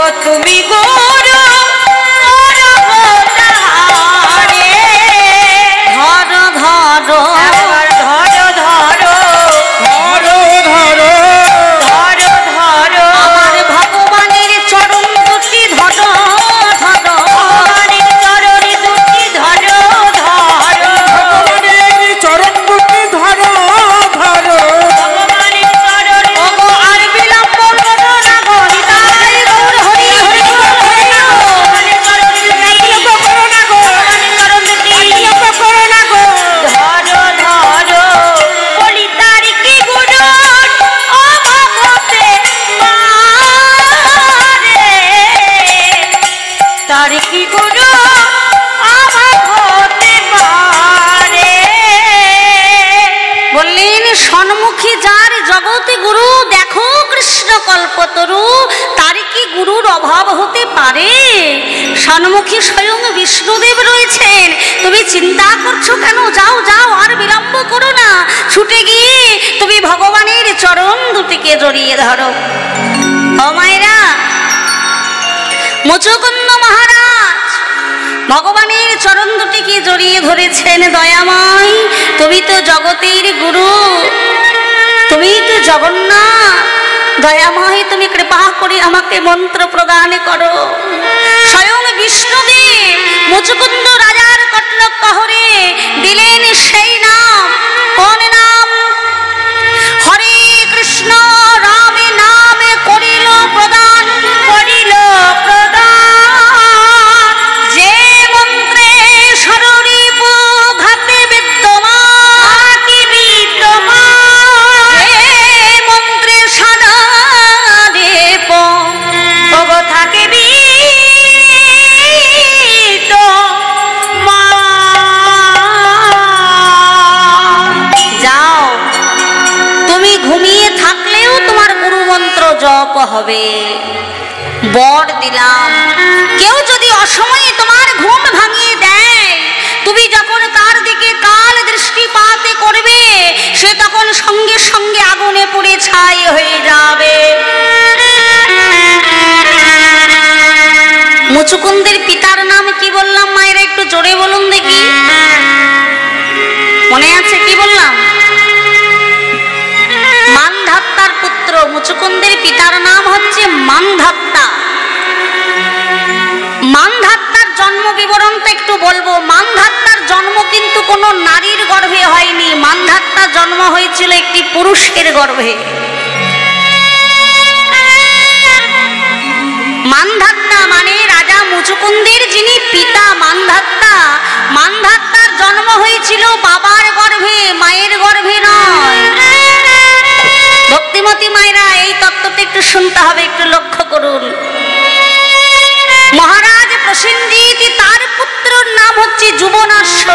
ওগো তুমি গুরু তাহারে ধরো ধরো একবার ধরো ধরো ধরো ধরো ধরো ধরো আমার ভগবানের চরণ দুটি ধরো ধরো ভগবানের চরণ দুটি ধরো ধরো ভগবানের চরণ দুটি ধরো ধরো ভগবানের চরণ ওগো আর বিলম্ব করো না গো নিতাই গৌর হরি হরি বল হরি বল। ভগবানের চরণ দুটি বিলম্ব করো না গো ভগবানের চরণ দুটি বিলম্ব করো না গো ধরো ধরো বলি তার কি গুরু অভাবতে পারে তার কি গুরু অভাবতে পারে বললেন সন্মুখী যার জগতে গুরু দেখো কৃষ্ণ কল্পতরু তার কি গুরুর অভাব হতে পারে? সন্মুখী স্বয়ং বিষ্ণুদেব রয়েছেন, তুমি চিন্তা করছো কেন? যাও যাও আর বিলম্ব করো না, ছুটে গিয়ে তুমি ভগবানের চরণ দুটিকে জড়িয়ে ধরো। ও মায়েরা, মুচুকুন্দ মহারাজ ভগবানের চরণ দুটিকে জড়িয়ে ধরেছেন। দয়াময়, তুমি তো জগতের গুরু, তুমি তো জগন্নাথ, দয়াময় তুমি কৃপা করে আমাকে মন্ত্র প্রদান করো। স্বয়ং বিষ্ণুদেব মুচুকুন্দ রাজার কটলক কহরে দিলেন সেই নাম। কোন নাম? হরে কৃষ্ণ রামে নামে করিল প্রদান, করিল প্রদান যে মন্ত্রে সররিপ ঘাতে বিদ্যমান, কি বিদ্যমান যে মন্ত্রে সাদা রেপ ওগো থাকে যাও, তুমি ঘুমিয়ে থাকলেও তোমার গুরু মন্ত্র জপ হবে, বর দিলাম। কেউ যদি অসময়ে তোমার ঘুম ভাঙিয়ে দেয়, তুমি যখন তার দিকে কাল দৃষ্টিপাত করবে, সে তখন সঙ্গে সঙ্গে আগুনে পুড়ে ছাই হয়ে যাবে। মুচুকুন্দের পিতার নাম কি বললাম মায়েরা? একটু জোরে বলুন দেখি, মনে আছে কি বললাম? মানধাত্তার পুত্র। মুচুকুন্দের পিতার নাম হচ্ছে মানধাত্তা। মানধাত্তার জন্ম বিবরণটা একটু বলবো। মানধাত্তার জন্ম কিন্তু কোনো নারীর গর্ভে হয়নি, মানধাত্তার জন্ম হয়েছিল একটি পুরুষের গর্ভে। মানধাত্তা মানে রাজা মুচুকুন্দের যিনি পিতা মানধাত্তা, মানধাত্তার জন্ম হয়েছিল বাবার গর্ভে, মায়ের গর্ভে নয়। ভক্তিমতী মায়েরা, এই তত্ত্বটা একটু শুনতে হবে, একটু লক্ষ্য করুন। মহারাজ প্রসেনজিৎ তার পুত্রর নাম হচ্ছে যুবনাশ্য,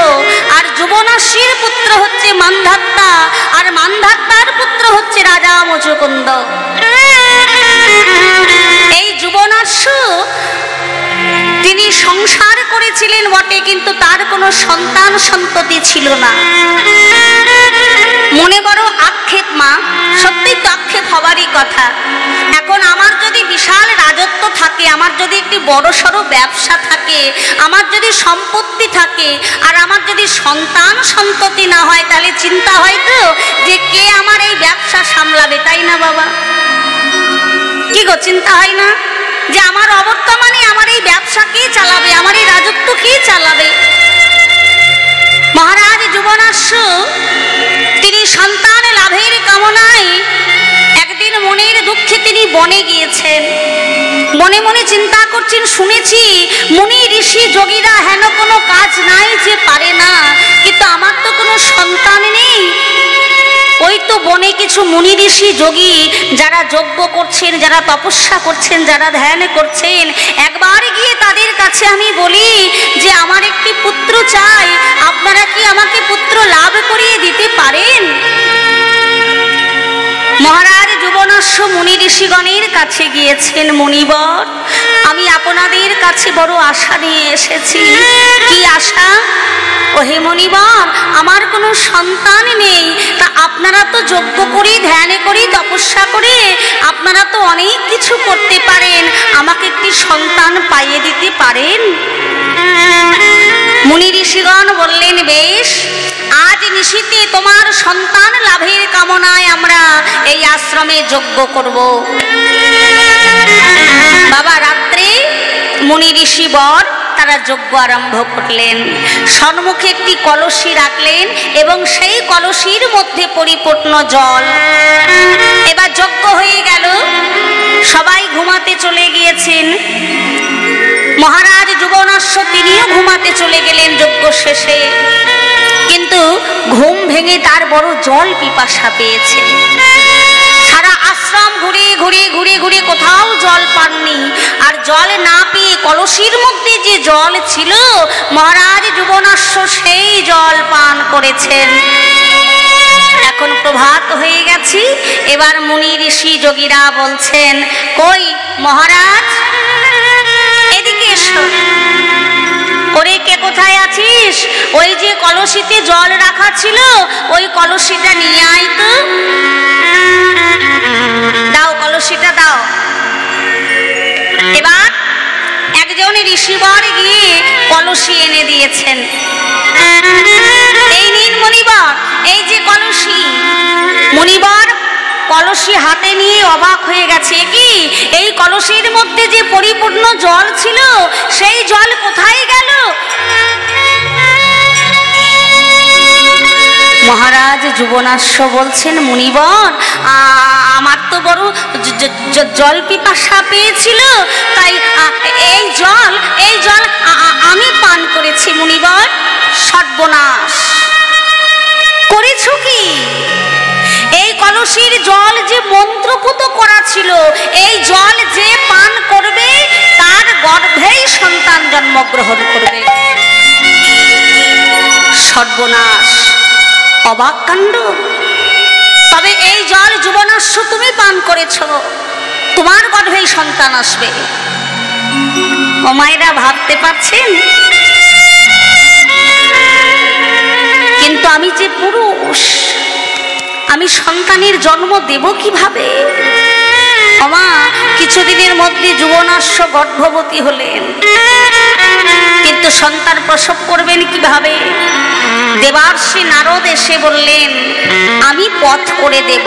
আর যুবনাশ্যের পুত্র হচ্ছে মানধাত্তা, আর মানধাত্তার পুত্র হচ্ছে রাজা মুচুকুন্দ। এই যুবনাশ্য তিনি সংসার করেছিলেন বটে, কিন্তু তার কোনো সন্তান সন্ততি ছিল না। মনে বড় আক্ষেপ মা, সত্যি তো আক্ষেপ হবারই কথা। এখন আমার যদি বিশাল রাজত্ব থাকে, আমার যদি একটি বড় সড়ো ব্যবসা থাকে, আমার যদি সম্পত্তি থাকে, আর আমার যদি সন্তান সন্ততি না হয়, তাহলে চিন্তা হয় তো যে কে আমার এই ব্যবসা সামলাবে, তাই না বাবা? কি গো, চিন্তা হয় না যে আমার অবর্তমানে আমার এই ব্যবসা কে চালাবে, আমার এই রাজত্ব কে চালাবে? মহারাজ যুবনাশ্য তিনি সন্তান লাভের কামনায় একদিন মনের দুঃখে তিনি বনে গিয়েছেন। মনে মনে চিন্তা করছেন, শুনেছি মুনি ঋষি যোগীরা হেন কোনো কাজ নাই যে পারে না, কিন্তু আমার তো কোনো সন্তান নেই। ওই তো বনে কিছু মুনি ঋষি যোগী যারা যজ্ঞ করছেন, যারা তপস্যা করছেন, যারা ধ্যান করছেন, একবার গিয়ে তাদের কাছে আমি বলি যে আমার একটি পুত্র চাই, আপনারা কি আমাকে পুত্র লাভ করিয়ে দিতে পারেন? মহারাজ যুবনাশ্য মুনি ঋষিগণের কাছে গিয়েছেন, মুনিবর আমি আপনাদের কাছে বড় আশা নিয়ে এসেছি। কি আশা? ওহে মুনিবর, আমার কোনো সন্তান নেই, তা আপনারা তো যজ্ঞ করি, ধ্যান করি, তপস্যা করে আপনারা তো অনেক কিছু করতে পারেন, আমাকে একটি সন্তান পাইয়ে দিতে পারেন? মুনি ঋষিগণ বললেন, বেশ, আজ নিশীথে তোমার সন্তান লাভের কামনায় আমরা এই আশ্রমে যজ্ঞ করব। বাবা রাত্রে মুনি ঋষি বর তারা যজ্ঞ আরম্ভ করলেন। সম্মুখে একটি কলসি রাখলেন এবং সেই কলসির মধ্যে পরিপূর্ণ জল। এবার যজ্ঞ হয়ে গেল, সবাই ঘুমাতে চলে গিয়েছেন। মহারাজ যুবনাশ্ব তিনিও ঘুমাতে চলে গেলেন যজ্ঞ শেষে, কিন্তু ঘুম ভেঙে তার বড় জল পিপাসা পেয়েছে। সারা আশ্রম ঘুরে ঘুরে ঘুরে ঘুরে কোথাও জল পাননি, আর জল না পেয়ে কলসির মধ্যে যে জল ছিল মহারাজ যুবনাশ্ব সেই জল পান করেছেন। এখন প্রভাত হয়ে গেছে, এবার মুনি ঋষি যোগীরা বলছেন, কই মহারাজ, এদিকে এসো। ওরে কে কোথায় আছিস? ওই যে কলসিতে জল রাখা ছিল ওই কলসিটা নিয়ে আয় তো। দাও, কলসিটা দাও। এবার একজন ঋষিবর গিয়ে কলসি এনে দিয়েছেন। এই নিন মুনিবর, এই যে কলসি। মুনিবর কলসি হাতে নিয়ে অবাক হয়ে গেছে, কি এই কলসির মধ্যে যে পরিপূর্ণ জল ছিল সেই জল কোথায় গেল? মহারাজ যুবনাশ্ব বলছেন, মুনিবর আমার তো বড় জল পিপাসা পেয়েছিল, তাই এই জল আমি পান করেছি মুনিবর। সর্বনাশ করেছ কি? এই কলসির জল যে মন্ত্রপুত করা ছিল, এই জল যে পান করবে তার গর্ভেই সন্তান জন্মগ্রহণ করবে। সর্বনাশ, অবাক কাণ্ড। তবে এই জল যুবনাশ্ব তুমি পান করেছ, তোমার গর্ভেই সন্তান আসবে। ও মায়েরা ভাবতে পারছেন? কিন্তু আমি যে পুরুষ, আমি সন্তানের জন্ম দেব কিভাবে? আমা কিছুদিনের মধ্যে যুবনাশ্ব গর্ভবতী হলেন, কিন্তু সন্তান প্রসব করবেন কিভাবে? দেবার্ষি নারদ এসে বললেন, আমি পথ করে দেব।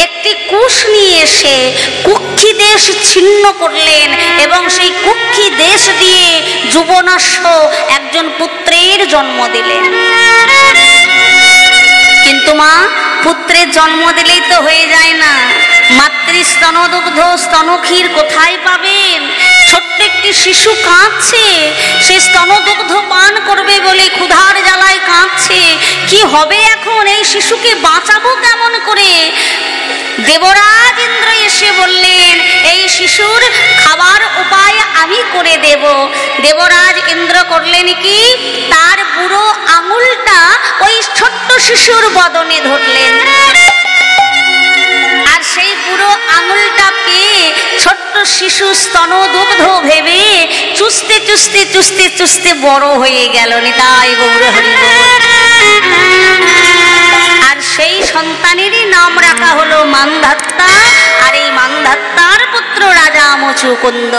একটি কুশ নিয়ে এসে কুক্ষি দেশ ছিন্ন করলেন এবং সেই কুক্ষি দেশ দিয়ে যুবনাশ্ব একজন পুত্রের জন্ম দিলেন। কিন্তু মা, পুত্রের জন্ম দিলেই তো হয়ে যায় না, মাতৃস্তনদুগ্ধ স্তনক্ষীর কোথায় পাবেন? ছোট্ট একটি শিশু কাঁদছে, সে স্তনদুগ্ধ পান করবে বলে ক্ষুধার জ্বালায় কাঁদছে। কি হবে এখন? এই শিশুকে বাঁচাবো কেমন করে? দেবরাজ ইন্দ্র এসে বললেন, এই শিশুর খাবার উপায় আমি করে দেব। দেবরাজ ইন্দ্র করলেন কি, তার বুড়ো আঙুলটা ওই ছোট্ট শিশুর বদনে ধরলেন, আর সেই বুড়ো আঙুলটা পেয়ে ছোট্ট শিশু স্তনদুগ্ধ ভেবে চুষতে চুষতে চুষতে চুষতে বড় হয়ে গেল। নিতাই গৌর হরি বল। আর সেই সন্তানেরই নাম রাখা হলো মান্ধাত্তা, আর এই মান্ধাত্তার পুত্র রাজা মুচুকুন্দ।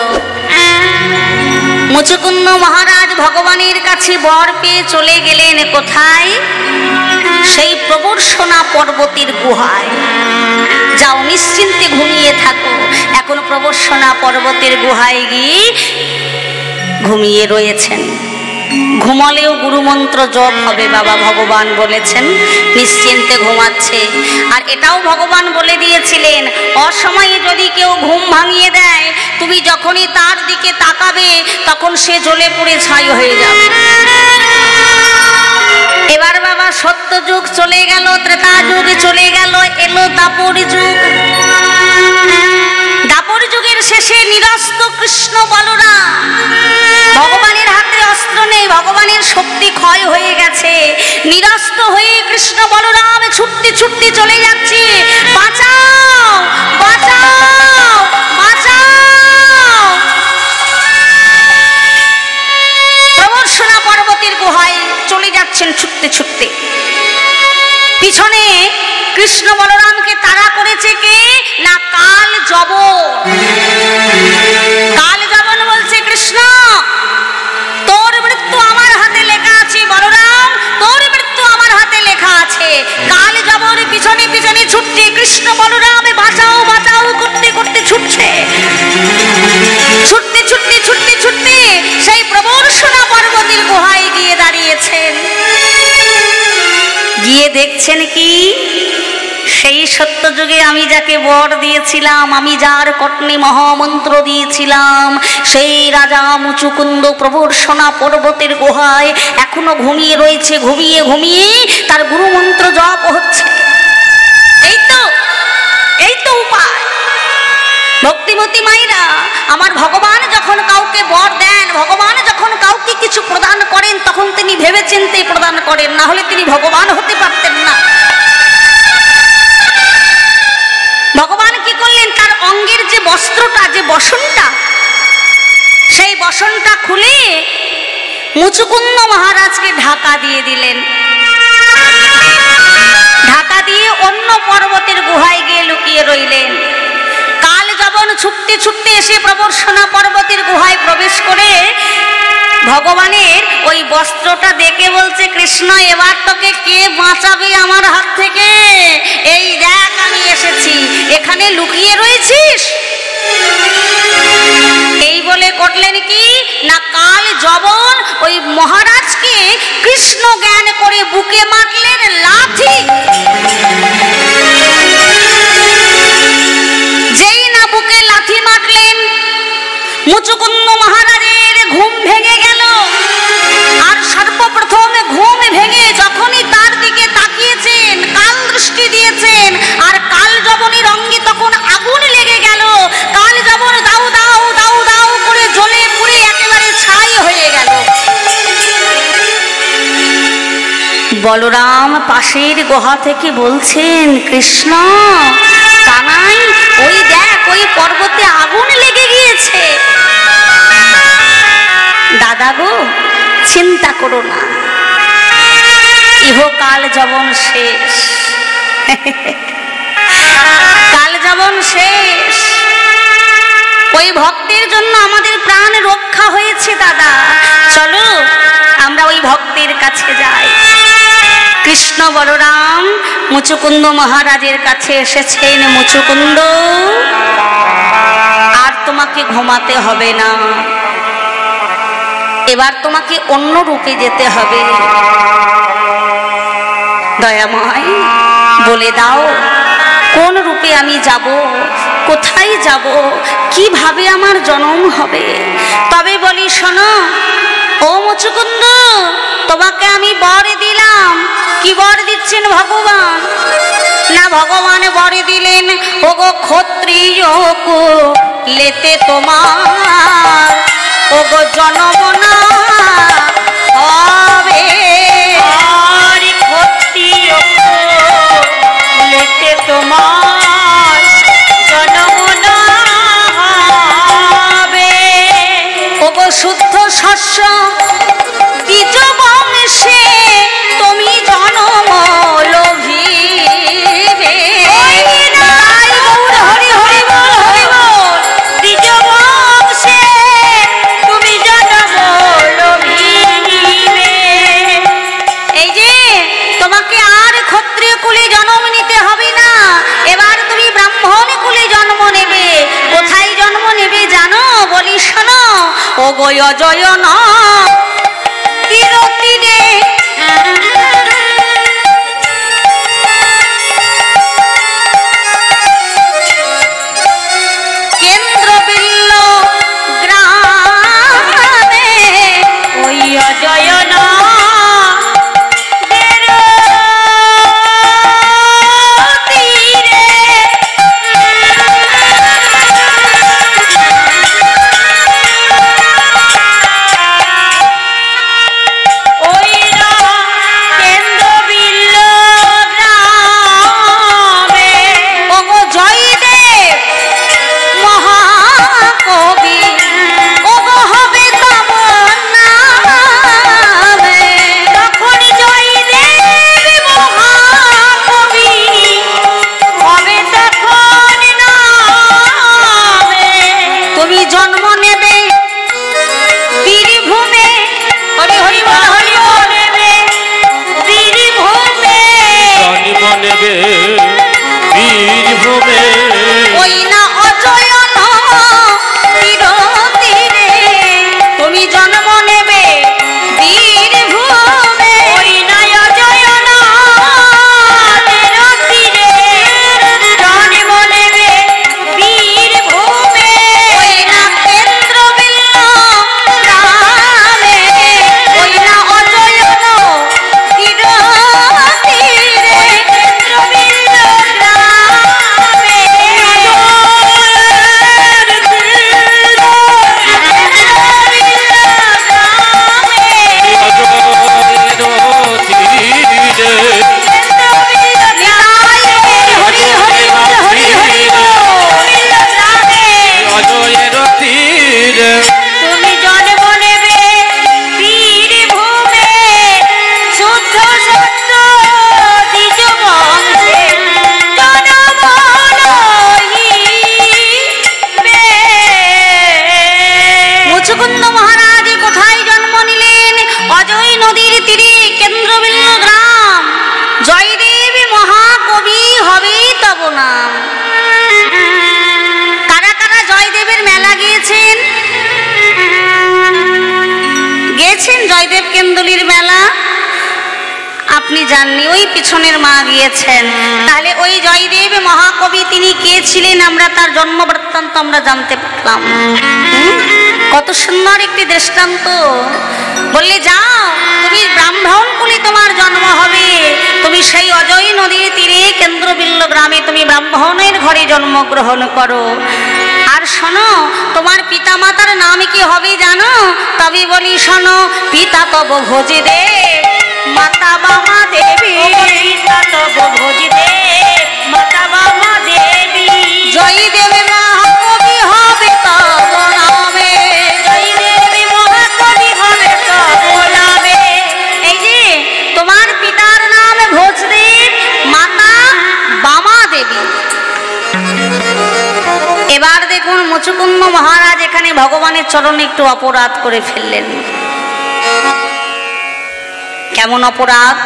মুচুকুন্দ মহারাজ ভগবানের কাছে বর পেয়ে চলে গেলেন কোথায়? সেই প্রবর্ষণা পর্বতের গুহায়। যাও, নিশ্চিন্তে ঘুমিয়ে থাকো। এখন প্রবর্ষণা পর্বতের গুহায় গিয়ে ঘুমিয়ে রয়েছেন। ঘুমালেও গুরুমন্ত্র জপ হবে বাবা, ভগবান বলেছেন, নিশ্চিন্তে ঘুমাচ্ছে। আর এটাও ভগবান বলে দিয়েছিলেন, অসময়ে যদি কেউ ঘুম ভাঙিয়ে দেয়, তুমি যখনই তার দিকে তাকাবে তখন সে জ্বলে পুড়ে ছাই হয়ে যাবে। এবার বাবা সত্য যুগ চলে গেল, ত্রেতা যুগ চলে গেল, এলো দাপর যুগ। দাপর যুগের শেষে নিরস্ত কৃষ্ণ বলরাম, ভগবানের হাতে অস্ত্র নেই, ভগবানের শক্তি ক্ষয় হয়ে গেছে। নিরস্ত হয়ে কৃষ্ণ বলরাম ছুটতে ছুটতে চলে যাচ্ছে, বাঁচাও বাঁচাও। কাল যবন বলছে কৃষ্ণ তোর মৃত্যু আমার হাতে লেখা আছে, বলরাম তোর মৃত্যু আমার হাতে লেখা আছে। কাল যবন পিছনে পিছনে ছুটছে, কৃষ্ণ বলরাম বাঁচাও বাঁচাও করতে করতে ছুটছে, ছুটতে ছুটতে ছুটতে ছুটতে সেই প্রবর্ষণা পর্বতের গুহায় গিয়ে দাঁড়িয়েছেন। গিয়ে দেখছেন কি, সেই সত্যযুগে আমি যাকে বর দিয়েছিলাম, আমি যার কটনে মহামন্ত্র দিয়েছিলাম, সেই রাজা মুচুকুন্দ প্রবর্ষণা পর্বতের গুহায় এখনো ঘুমিয়ে রয়েছে। ঘুমিয়ে ঘুমিয়ে তার গুরুমন্ত্র জপ হচ্ছে। এই তো উপায়। ভক্তিমতী মায়েরা, আমার ভগবান যখন কাউকে বর দেন, ভগবান যখন কাউকে কিছু প্রদান করেন, তখন তিনি ভেবে চিন্তে প্রদান করেন, না হলে তিনি ভগবান হতে পারতেন না। ভগবান কি করলেন, তার অঙ্গের যে বস্ত্রটা, যে বসনটা, সেই বসনটা খুলে মুচুকুন্দ মহারাজকে ঢাকা দিয়ে দিলেন। ঢাকা দিয়ে অন্য পর্বতের গুহায় গিয়ে লুকিয়ে রইলেন। কাল যবন ছুটতে ছুটতে এসে প্রবর্ষণা পর্বতের গুহায় প্রবেশ করে ভগবানের ওই বস্ত্রটা দেখে বলছে, কৃষ্ণ এবার তোকে কে বাঁচাবে আমার হাত থেকে? এই দেখ আমি এসেছি, এখানে লুকিয়ে রয়েছিস। এই বলে করলেন কি না, কাল যবন ওই মহারাজকে কৃষ্ণ জ্ঞান করে বুকে মারলেন লাথি। যেই না বুকে লাথি মারলেন, মুচুকুন্দ মহারাজের ঘুম ভেঙে গেল। আর সর্বপ্রথম ঘুম ভেঙে যখনই তার দিকে তাকিয়েছেন, কাল দৃষ্টি দিয়েছেন, আর কাল যবনের অঙ্গে তখন আগুন লেগে গেল। কাল যবন দাউ দাউ দাউ দাউ করে জ্বলে পুড়ে একেবারে ছাই হয়ে গেল। বলরাম পাশের গুহা থেকে বলছেন, কৃষ্ণ কানাই, ওই দেখ ওই পর্বতে আগুন লেগে গিয়েছে। দাদা গো, চিন্তা করো না, ইহকাল যবন শেষ, কাল যবন শেষ। ওই ভক্তের জন্য আমাদের প্রাণ রক্ষা হয়েছে দাদা, চলো আমরা ওই ভক্তের কাছে যাই। কৃষ্ণ বলরাম মুচুকুন্দ মহারাজের কাছে এসেছেন। মুচুকুন্দ, আর তোমাকে ঘুমাতে হবে না, এবার তোমাকে অন্য রূপে যেতে হবে। দয়াময়, বলে দাও কোন রূপে আমি যাব, কোথায় যাব, কিভাবে আমার জন্ম হবে। তবে বলি শোনো, ও মুচুকুন্দ, তোমাকে আমি বর দিলাম। কি বর দিচ্ছেন ভগবান? না, ভগবান বর দিলেন, ওগো ক্ষত্রিয় লেতে তোমার ওগো জনম না হবে। আর ক্ষত্রিয় লেতে তোমার জনম না হবে। ওগো শুদ্ধ শস্য বীজ বংশে তুমি জনম লোভিবে। হরি হরি বল, হরি বল। দ্বিজ বংশে তুমি জনম লোভিবে। এই যে তোমাকে আর ক্ষত্রিয় কুলে জন্ম নিতে হবে না, এবার তুমি ব্রাহ্মণ কুলে জন্ম নেবে। কোথায় জন্ম নেবে জানো? বলি শোনো, ওগো অজয় না তীর তীরে কেন্দ্রবিল্ল গ্রামে ওই অজয় না যাননি, ওই পিছনের মা গিয়েছেন। তাহলে ওই জয়দেব মহাকবি তিনি কে ছিলেন আমরা তার জন্ম বৃত্তান্ত আমরা জানতে পারলাম। কত সুন্দর একটি দৃষ্টান্ত। বললে যাও তুমি ব্রাহ্মণ কুলে তোমার জন্ম হবে, তুমি সেই অজয় নদীর তীরে কেন্দ্রবিল্ল গ্রামে তুমি ব্রাহ্মণের ঘরে জন্মগ্রহণ করো। আর শোনো তোমার পিতা মাতার নাম কি হবে জানো? তবে বলি শোনো, পিতা তব ভোজি দে মাতা বামা দেবী, পিতা তব ভোজি দে মাতা বামা দেবী, জয়দেব মহাকবি হবে তব নামে, জয়দেব মহাকবি হবে তব নামে। এই যে তোমার পিতার নাম ভোজদেব, মাতা বামা দেবী। এবার দেখুন মুচুকুন্দ মহারাজ এখানে ভগবানের চরণে একটু অপরাধ করে ফেললেন। কেমন অপরাধ?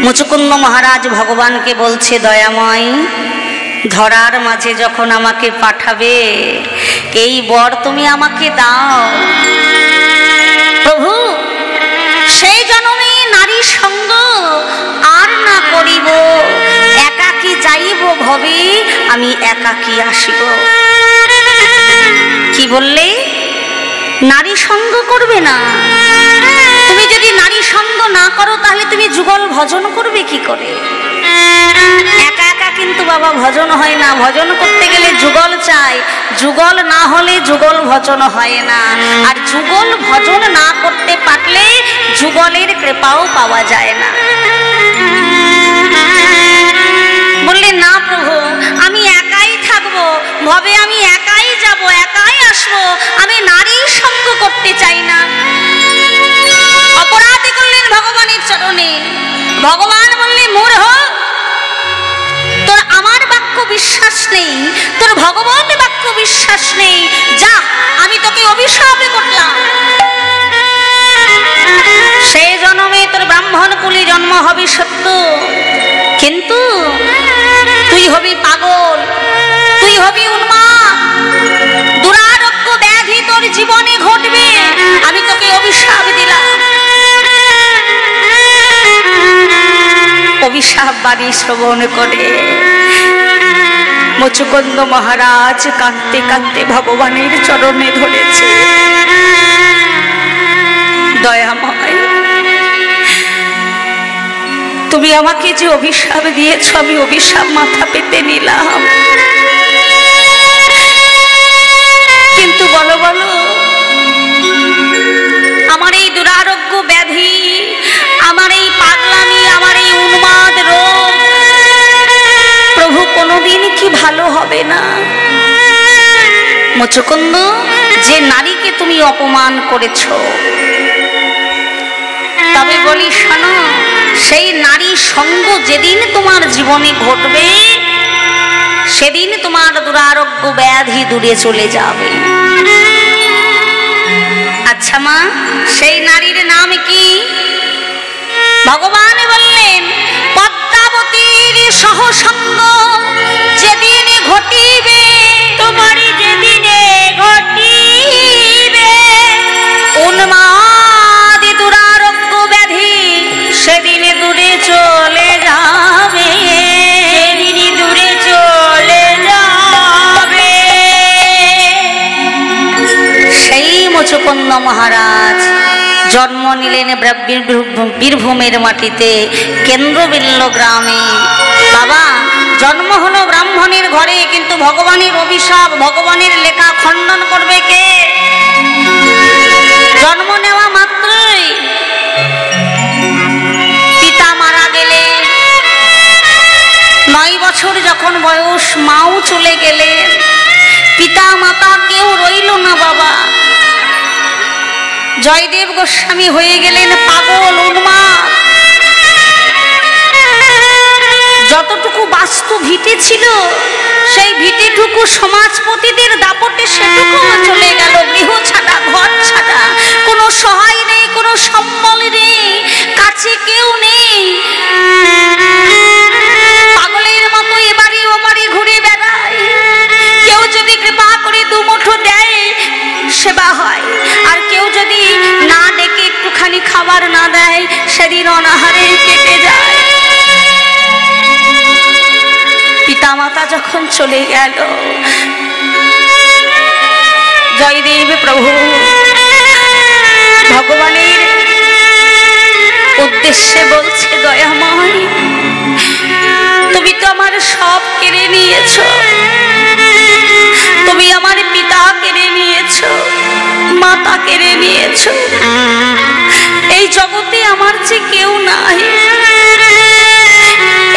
মুচুকুন্দ মহারাজ ভগবানকে বলছে, দয়াময় ধরার মাঝে যখন আমাকে পাঠাবে এই বর তুমি আমাকে দাও। প্রভু সেই জন্মে নারী সঙ্গ আর না করিব, একাকী যাইব ভবে আমি একাকী আসিব। কি বললে? নারী সঙ্গ করবে না। তুমি যদি নারী সঙ্গ না করো তাহলে তুমি যুগল ভজন করবে কি করে? একা একা কিন্তু বাবা ভজন হয় না, ভজন করতে গেলে যুগল চাই, যুগল না হলে যুগল ভজন হয় না। আর যুগল ভজন না করতে পারলে যুগলের কৃপাও পাওয়া যায় না। বললে না প্রভু আমি একাই থাকবো ভবে, আমি একাই যাব একাই আসবো, আমি নারী সঙ্গ করতে চাই না। অপরাধী করলেন ভগবানের চরণে। ভগবান বললেন মূঢ়, তোর আমার বাক্য বিশ্বাস নেই, তোর ভগবান বাক্য বিশ্বাস নেই, যা আমি তোকে অভিশাপ করলাম। সেই জন্মে তোর ব্রাহ্মণ কুলে জন্ম হবে সত্য, কিন্তু তুই হবি পাগল, তুই হবি উন্মাদ, দুরারোগ্য ব্যাধি তোর জীবনে ঘটবে, আমি তোকে অভিশাপ দিলাম। অভিশাপ বাণী শ্রবণ করে মুচুকুন্দ মহারাজ কাঁদতে কাঁদতে ভগবানের চরণে ধরেছে, দয়াময় তুমি আমাকে যে অভিশাপ দিয়েছ আমি অভিশাপ মাথা পেতে নিলাম, কিন্তু বলো বলো আমার এই দুরারোগ্য ব্যাধি, আমার এই পাগলামি, আমার এই উন্মাদ রোগ প্রভু কোনোদিন কি ভালো হবে না? মুচুকুন্দ যে নারীকে তুমি অপমান করেছ, তবে বলি শোনো সেই নারী সঙ্গ যেদিন তোমার জীবনে ঘটবে সেদিন তোমার দুরারোগ্য ব্যাধি দূরে চলে যাবে। আচ্ছা মা সেই নারীর নাম কি? ভগবান বললেন পদ্মাবতীর সহসঙ্গ যেদিন ঘটিবে, তোমারই যেদিনে ঘটিবে, উন্মাদ দুরারোগ্য ব্যাধি সেদিনে দূরে চলে যাবে, সেদিনই দূরে চলে যাবে। সেই মুচুকুন্দ মহারাজ জন্ম নিলেন বীরভূমের মাটিতে কেন্দ্রবিল্ল গ্রামে। বাবা জন্ম হলো ব্রাহ্মণের ঘরে, কিন্তু ভগবানের অভিশাপ, ভগবানের লেখা খণ্ডন করবে কে? জন্ম নেওয়া মাত্রই পিতা মারা গেলে, 9 বছর যখন বয়স মাও চলে গেলে, পিতা মাতা কেউ রইল না বাবা। জয়দেব গোস্বামী হয়ে গেলেন পাগল উন্মাদ। যতটুকু বাস্তু ভিটে ছিল সেই ভিটেটুকু সমাজপতিদের দাপটে সেটুকু চলে গেল, গৃহ ছাড়া ঘর ছাড়া, কোনো সহায় নেই, কোনো সম্বল নেই, কাছে কেউ নেই। পাগলের মতো এবারে ওবারে ঘুরে বেড়ায়, কেউ যদি কৃপা করে দুমুঠো দেয় সেবা হয়, আর কেউ যদি না ডেকে একটুখানি খাবার না দেয় সেদিন অনাহারের যখন চলে গেল, জয়দেব প্রভু ভগবানের উদ্দেশ্যে বলছে, দয়াময় তুমি তো আমার সব কেড়ে নিয়েছ, তুমি আমার পিতা কেড়ে নিয়েছ, মাতা কেড়ে নিয়েছ, এই জগতে আমার যে কেউ নাই।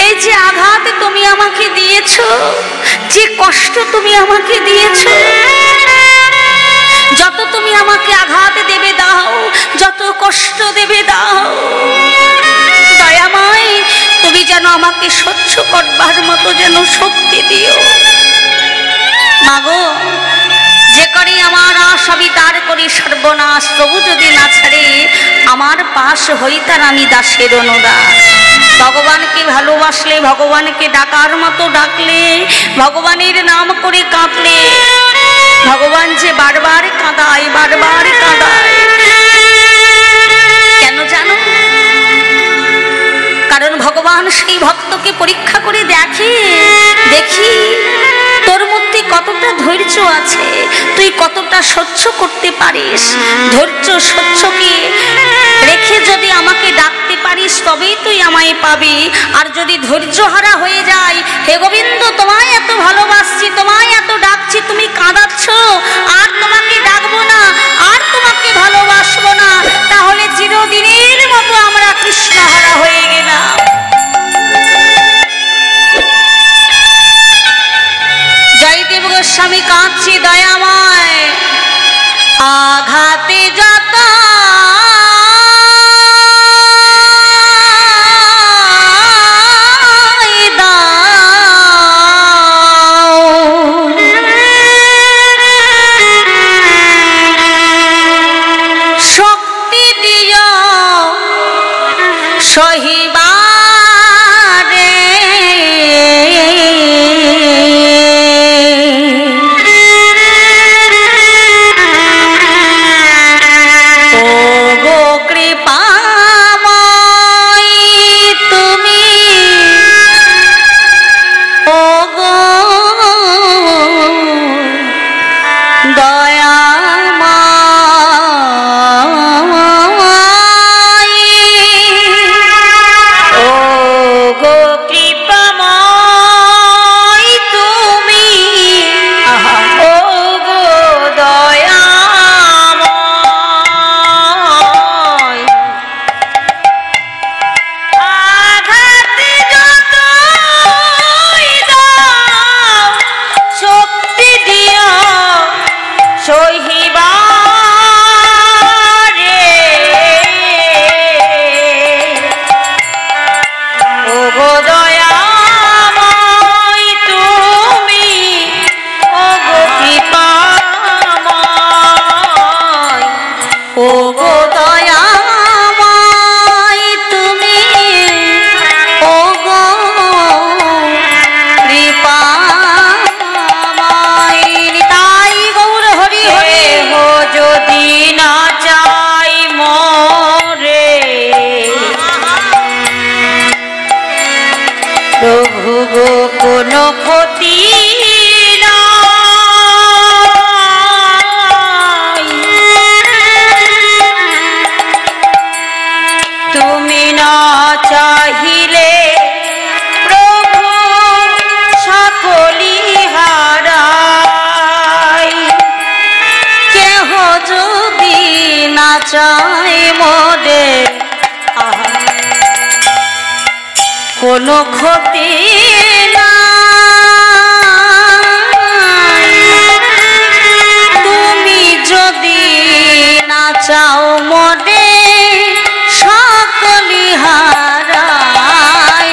এই যে আঘাত তুমি আমাকে দিয়েছ, যে কষ্ট তুমি আমাকে দিয়েছ, যত তুমি আমাকে আঘাত দেবে দাও, যত কষ্ট দেবে দাও, দয়াময় তুমি যেন আমাকে সহ্য করবার মতো যেন শক্তি দিও। মাগো, যে করি আমার সবই তার করি সর্বনাশ, তবু যদি না ছাড়ে আমার পাশ হইতার আমি দাসের অনুদাস। ভগবানকে ভালোবাসলে, ভগবানকে ডাকার মতো ডাকলে, ভগবানের নাম করে কাঁদলে, ভগবান যে বারবার কাঁদায়, বারবার কাঁদায়। কেন জানো? কারণ ভগবান সেই ভক্তকে পরীক্ষা করে দেখে, দেখি তোর মধ্যে কতটা ধৈর্য আছে, তুই কতটা সহ্য করতে পারিস। ধৈর্য সহ্যকে রেখে যদি আমাকে ডাকতে পারিস তবেই তুই আমায় পাবি। আর যদি ধৈর্য হারা হয়ে যায়, হে গোবিন্দ তোমায় এত ভালোবাসছি, তোমায় এত ডাকছি, তুমি কাঁদাচ্ছ, আর তোমাকে ডাকবো না, আর তোমাকে ভালোবাসবো না, তাহলে চিরদিনের মতো আমরা কৃষ্ণহারা হয়ে গেলাম। জয়দেব গোস্বামী কাঁদছে, দয়াময় আঘাতে যত শক্তি দিও সহিবারে, প্রভু গো কোনো ক্ষতি তুমি না চাহিলে প্রভু সকলি হারাই, কেহ যদি না চায় মোরে কোনো ক্ষতি নাই, তুমি যদি না চাও মোরে সকলি হারাই।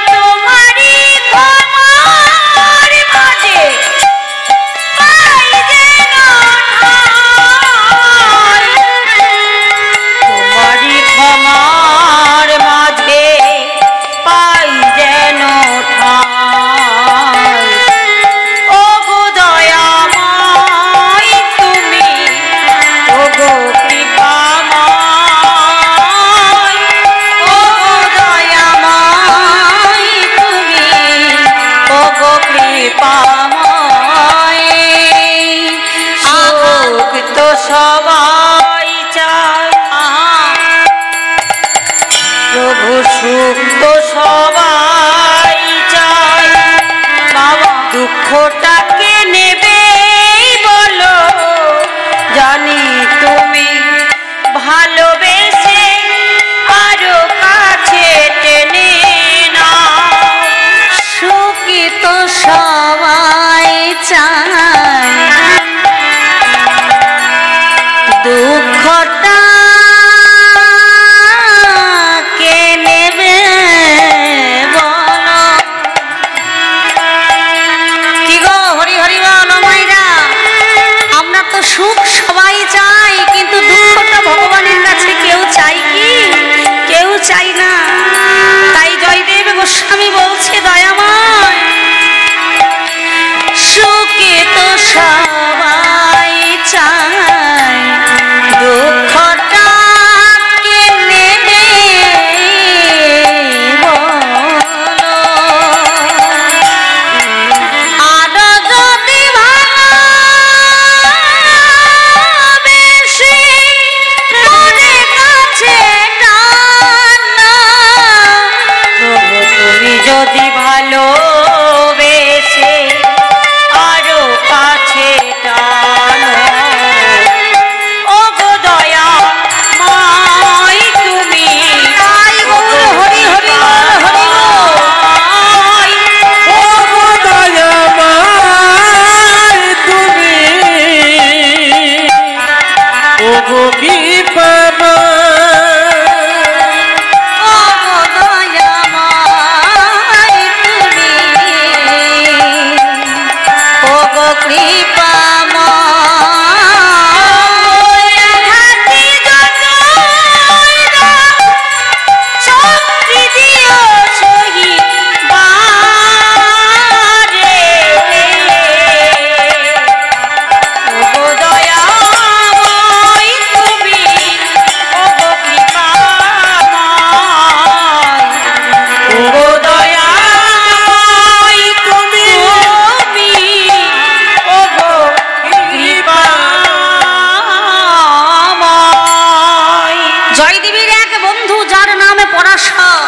তোমারি ক্ষমার মাঝে পাই যেন ঠাঁই, তোমারি ক্ষমার মাঝে পাই ওটাকে নেবে বলো, জানি তুমি ভালোবেসে আরো কাছে টেনে নাও। সুখী তো সবাই চায়, দুঃখটা কে নেবে বলো। কি গো হরি হরি বল মাইরা, আমরা তো সুখ সবাই চাই, কিন্তু দুঃখটা ভগবানের কাছে কেউ চাই কি? কেউ চাই না। তাই জয়দেব গোস্বামী বলছে দয়াময়, সুখে তো সবাই চায়, দুঃখটা কে নেবে বলো। আরো যদি ভালোবেসে মনে কাছে টানো, তবু তুমি যদি ভালোবেসে আরো কাছে টানো, ও গো দয়া মাই তুমি, তাই গৌর হরি হরি বল হরি বল। ও গো দয়াময় তুমি, ও গো কৃপাময়, ও গো দয়াময় তুমি, ও গো কৃপাময়। হাতি যতইরা শক্তি দিও সহিবারে, ও গো দয়াময় তুমি, ও গো কৃপাময়, ও গো দয়াময় তুমি, ও গো কৃপাময়। জয়দেবের এক বন্ধু যার নাম পরাশর,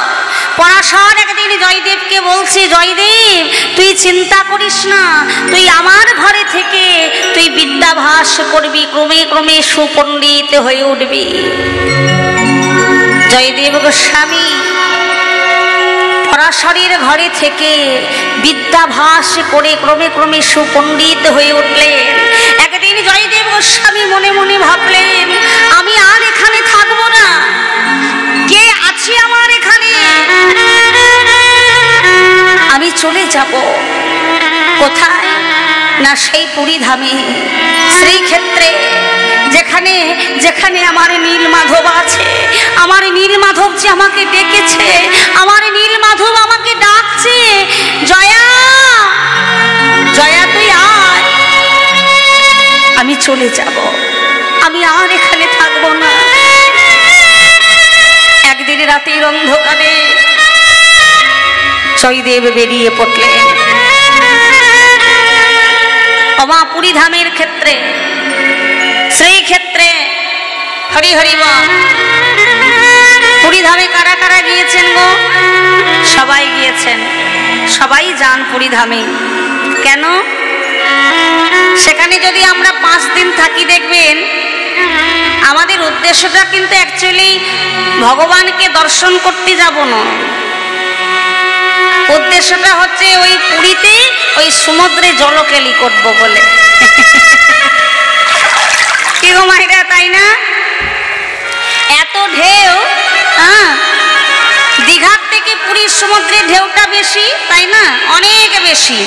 পরাশর একদিন জয়দেবকে বলছে, জয়দেব তুই চিন্তা করিস না, তুই আমার ঘরে থেকে তুই বিদ্যাভাস করবি, ক্রমে ক্রমে সুপণ্ডিত হয়ে উঠবি। জয়দেব গোস্বামী পরাশরের ঘরে থেকে বিদ্যাভাস করে ক্রমে ক্রমে সুপণ্ডিত হয়ে উঠলেন। একদিন জয়দেব গোস্বামী মনে মনে ভাবলেন, আমি আর এখানে থাকবো না, কে আছে আমার এখানে, আমি চলে যাব। কোথায় না সেই পুরী ধামে, শ্রীক্ষেত্রে, যেখানে যেখানে আমার নীলমাধব আছে। আমার নীলমাধব যে আমাকে ডেকেছে, আমার নীলমাধব আমাকে ডাকছে, জয়া জয়া তুই আয়, আমি চলে যাব, আমি আর এখানে থাকবো না। একদিন রাতের অন্ধকারে জয়দেব বেরিয়ে পড়লেন অমা পুরী ধামের ক্ষেত্রে, সেই ক্ষেত্রে। হরি হরি বল। পুরী ধামে কারা কারা গিয়েছেন গো? সবাই গিয়েছেন, সবাই যান পুরী ধামে। কেন? সেখানে যদি আমরা 5 দিন থাকি, দেখবেন আমাদের উদ্দেশ্যটা কিন্তু অ্যাকচুয়ালি ভগবানকে দর্শন করতে যাব না, উদ্দেশ্যটা হচ্ছে ওই পুরীতে ওই সমুদ্রে জলকেলি করব বলে। কি গো মাইরা, তাই না? এত ঢেউ, দীঘার থেকে পুরীর সমুদ্রের ঢেউটা বেশি, তাই না? অনেক বেশি।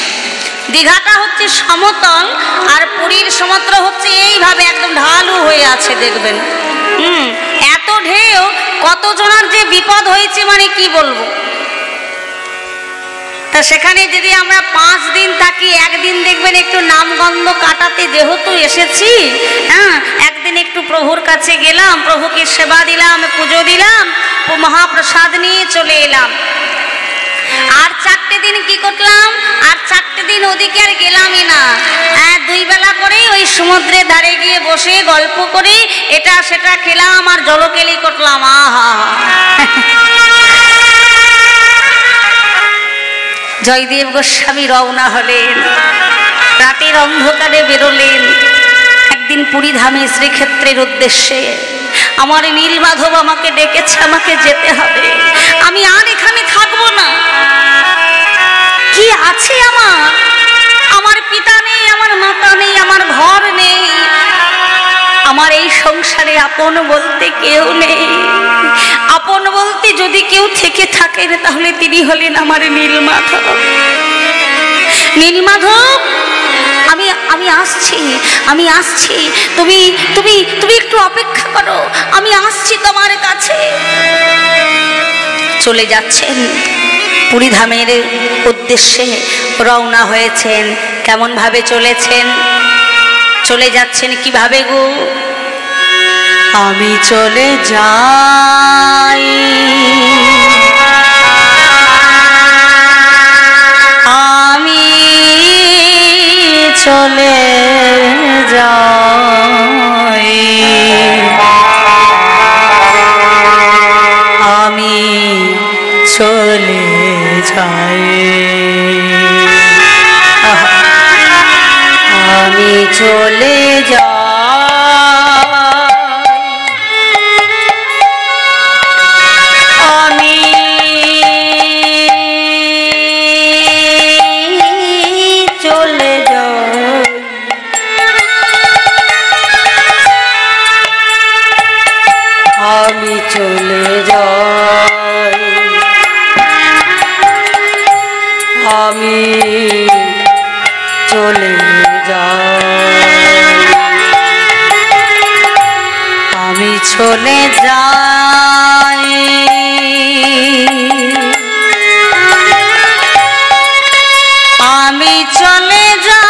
দীঘাটা হচ্ছে সমতল, আর পুরীর সমুদ্র হচ্ছে এইভাবে একদম ঢালু হয়ে আছে, দেখবেন। এত ঢেউ, কতজনের যে বিপদ হয়েছে মানে কি বলবো। তা সেখানে যদি আমরা 5 দিন থাকি, একদিন দেখবেন একটু নামগন্ধ কাটাতে যেহেতু এসেছি, একদিন একটু প্রভুর কাছে গেলাম, প্রভুকে সেবা দিলাম, পুজো দিলাম, মহাপ্রসাদ নিয়ে চলে এলাম। আর 4টে দিন কি করলাম? আর 4টে দিন ওদিকে আর গেলামই না। 2 বেলা করে ওই সমুদ্রের ধারে গিয়ে বসে গল্প করে এটা সেটা খেলাম আর জলকেলি করলাম। আহা, জয়দেব গোস্বামী রওনা হলেন রাতের অন্ধকারে বেরোলেন একদিন পুরী ধামে শ্রীক্ষেত্রের উদ্দেশ্যে। আমার নীলমাধব আমাকে ডেকেছে, আমাকে যেতে হবে, আমি আর এখানে থাকবো না। কি আছে আমার? আমার পিতা নেই, আমার মাতা নেই, আমার ঘর নেই, আমার এই সংসারে আপন বলতে কেউ নেই। আপন বলতে যদি কেউ থেকে থাকেন তাহলে তিনি হলেন আমার নীলমাধব। নীলমাধব, আমি আসছি, আমি আসছি, তুমি তুমি তুমি একটু অপেক্ষা করো, আমি আসছি তোমার কাছে। চলে যাচ্ছেন পুরী ধামের উদ্দেশ্যে, রওনা হয়েছেন। কেমন ভাবে চলেছেন? চলে যাচ্ছেন কিভাবে গো? আমি চলে যাই, আমি চলে যাই, আমি চলে যাই, আমি চলে যাই, আমি চলে যাই, আমি চলে যাই, আমি চলে যাই, আমি চলে যাই, আমি চলে যাই,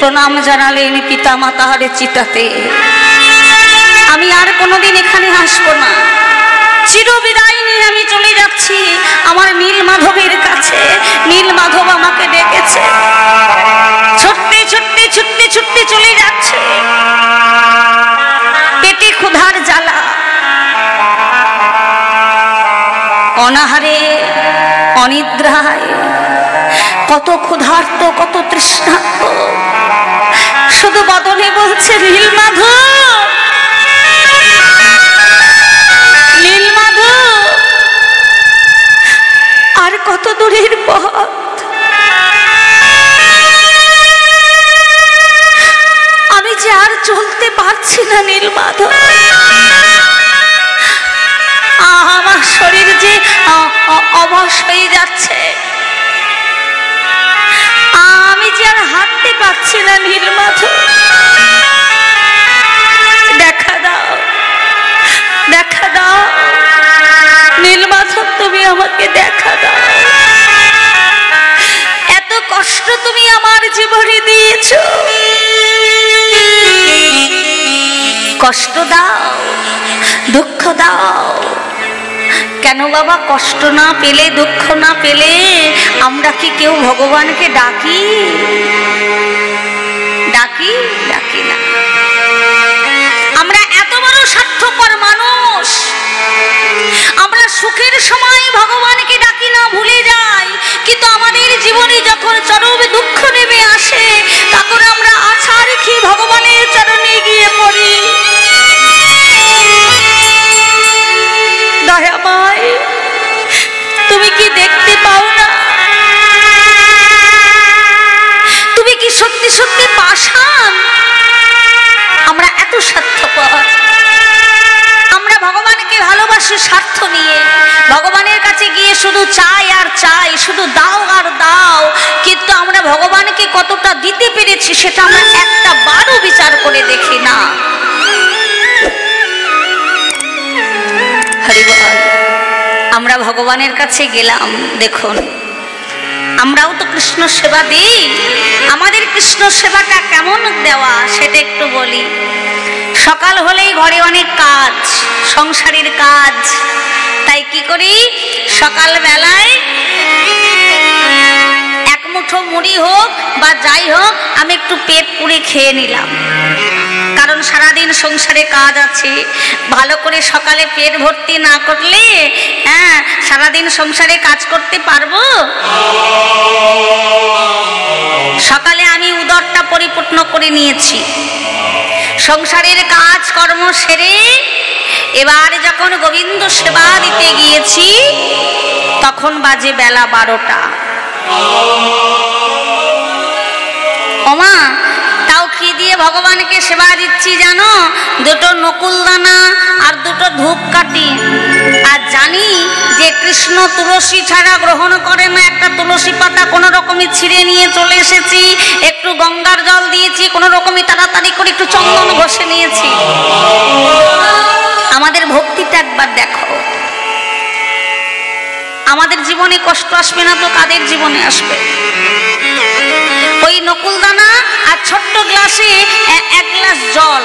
প্রণাম জানালেন পিতা মাতার চিতাতে। আমি আর কোনোদিন এখানে আসবো না, চিরবিদায় নিয়ে আমি চলে যাচ্ছি আমার নীলমাধবের কাছে। নীলমাধব আমাকে ডেকেছে, ছুটতে ছুটতে ছুটতে ছুটতে চলে যাচ্ছে। পেটে ক্ষুধার জ্বালা, অনাহারে অনিদ্রায়, কত ক্ষুধার্ত কত তৃষ্ণার্ত, শুধু বদনে বলছে নীলমাধব, নীলমাধব, আর কত দূরের পথ, আমি যে আর চলতে পারছি না নীলমাধব, অবশ হয়ে যাচ্ছে, আমি যে আর হাঁটতে পারছি না নীলমাধব, দেখা দাও, দেখা দাও নীলমাধব, তুমি আমাকে দেখা দাও। এত কষ্ট তুমি আমার জীবনে দিয়েছো, কষ্ট দাও, দুঃখ দাও। কেন বাবা কষ্ট না পেলে, দুঃখ না পেলে আমরা কি কেউ ভগবানকে ডাকি? ডাকি? ডাকি না। আমরা এত বড় স্বার্থপর মানুষ, আমরা সুখের সময় ভগবানকে ডাকি না, ভুলে যাই, কিন্তু আমাদের জীবনে যখন চরম দুঃখ নেমে আসে তখন আমরা আশা রেখে ভগবানের চরণে গিয়ে পড়ি। দয়াময়, তুমি কি দেখতে পাও না? তুমি কি সত্যি সত্যি পাষাণ? আমরা এত স্বার্থপর, আমরা ভগবানকে ভালোবাসি স্বার্থ নিয়ে, ভগবানের কাছে গিয়ে শুধু চাই আর চাই, শুধু দাও আর দাও, কিন্তু আমরা ভগবানকে কতটা দিতে পেরেছি সেটা আমরা একটা বারও বিচার করে দেখি না। হরি বল। আমরা ভগবানের কাছে গেলাম, দেখুন আমরাও তো কৃষ্ণ সেবা দিই, আমাদের কৃষ্ণ সেবাটা কেমন দেওয়া সেটা একটু বলি। সকাল হলেই ঘরে অনেক কাজ, সংসারের কাজ, তাই কি করি সকাল বেলায় এক মুঠো মুড়ি হোক বা যাই হোক আমি একটু পেট পুড়ে খেয়ে নিলাম, কারণ সারাদিন সংসারে কাজ আছে, ভালো করে সকালে পেট ভর্তি না করলে হ্যাঁ সারাদিন সংসারে কাজ করতে পারবো? সকালে আমি উদরটা পরিপূর্ণ করে নিয়েছি, সংসারের কাজ কর্ম সেরে এবার যখন গোবিন্দ সেবা দিতে গিয়েছি তখন বাজে বেলা 12টা। ওমা, তাও কি দিয়ে ভগবানকে সেবা দিচ্ছি জানো? দুটো নকুল দানা আর দুটো ধূপকাঠি, আর জানি যে কৃষ্ণ তুলসী ছাড়া গ্রহণ করে না, একটা তুলসী পাতা কোনো রকমই ছিঁড়ে নিয়ে চলে এসেছি, একটু গঙ্গার জল দিয়েছি, কোনো রকমই তাড়াতাড়ি করে একটু চন্দন ঘষে নিয়েছি। আমাদের ভক্তিটা একবার দেখো, আমাদের জীবনে কষ্ট আসবে না তো কাদের জীবনে আসবে? ওই নকুলদানা আর ছোট্ট গ্লাসে 1 গ্লাস জল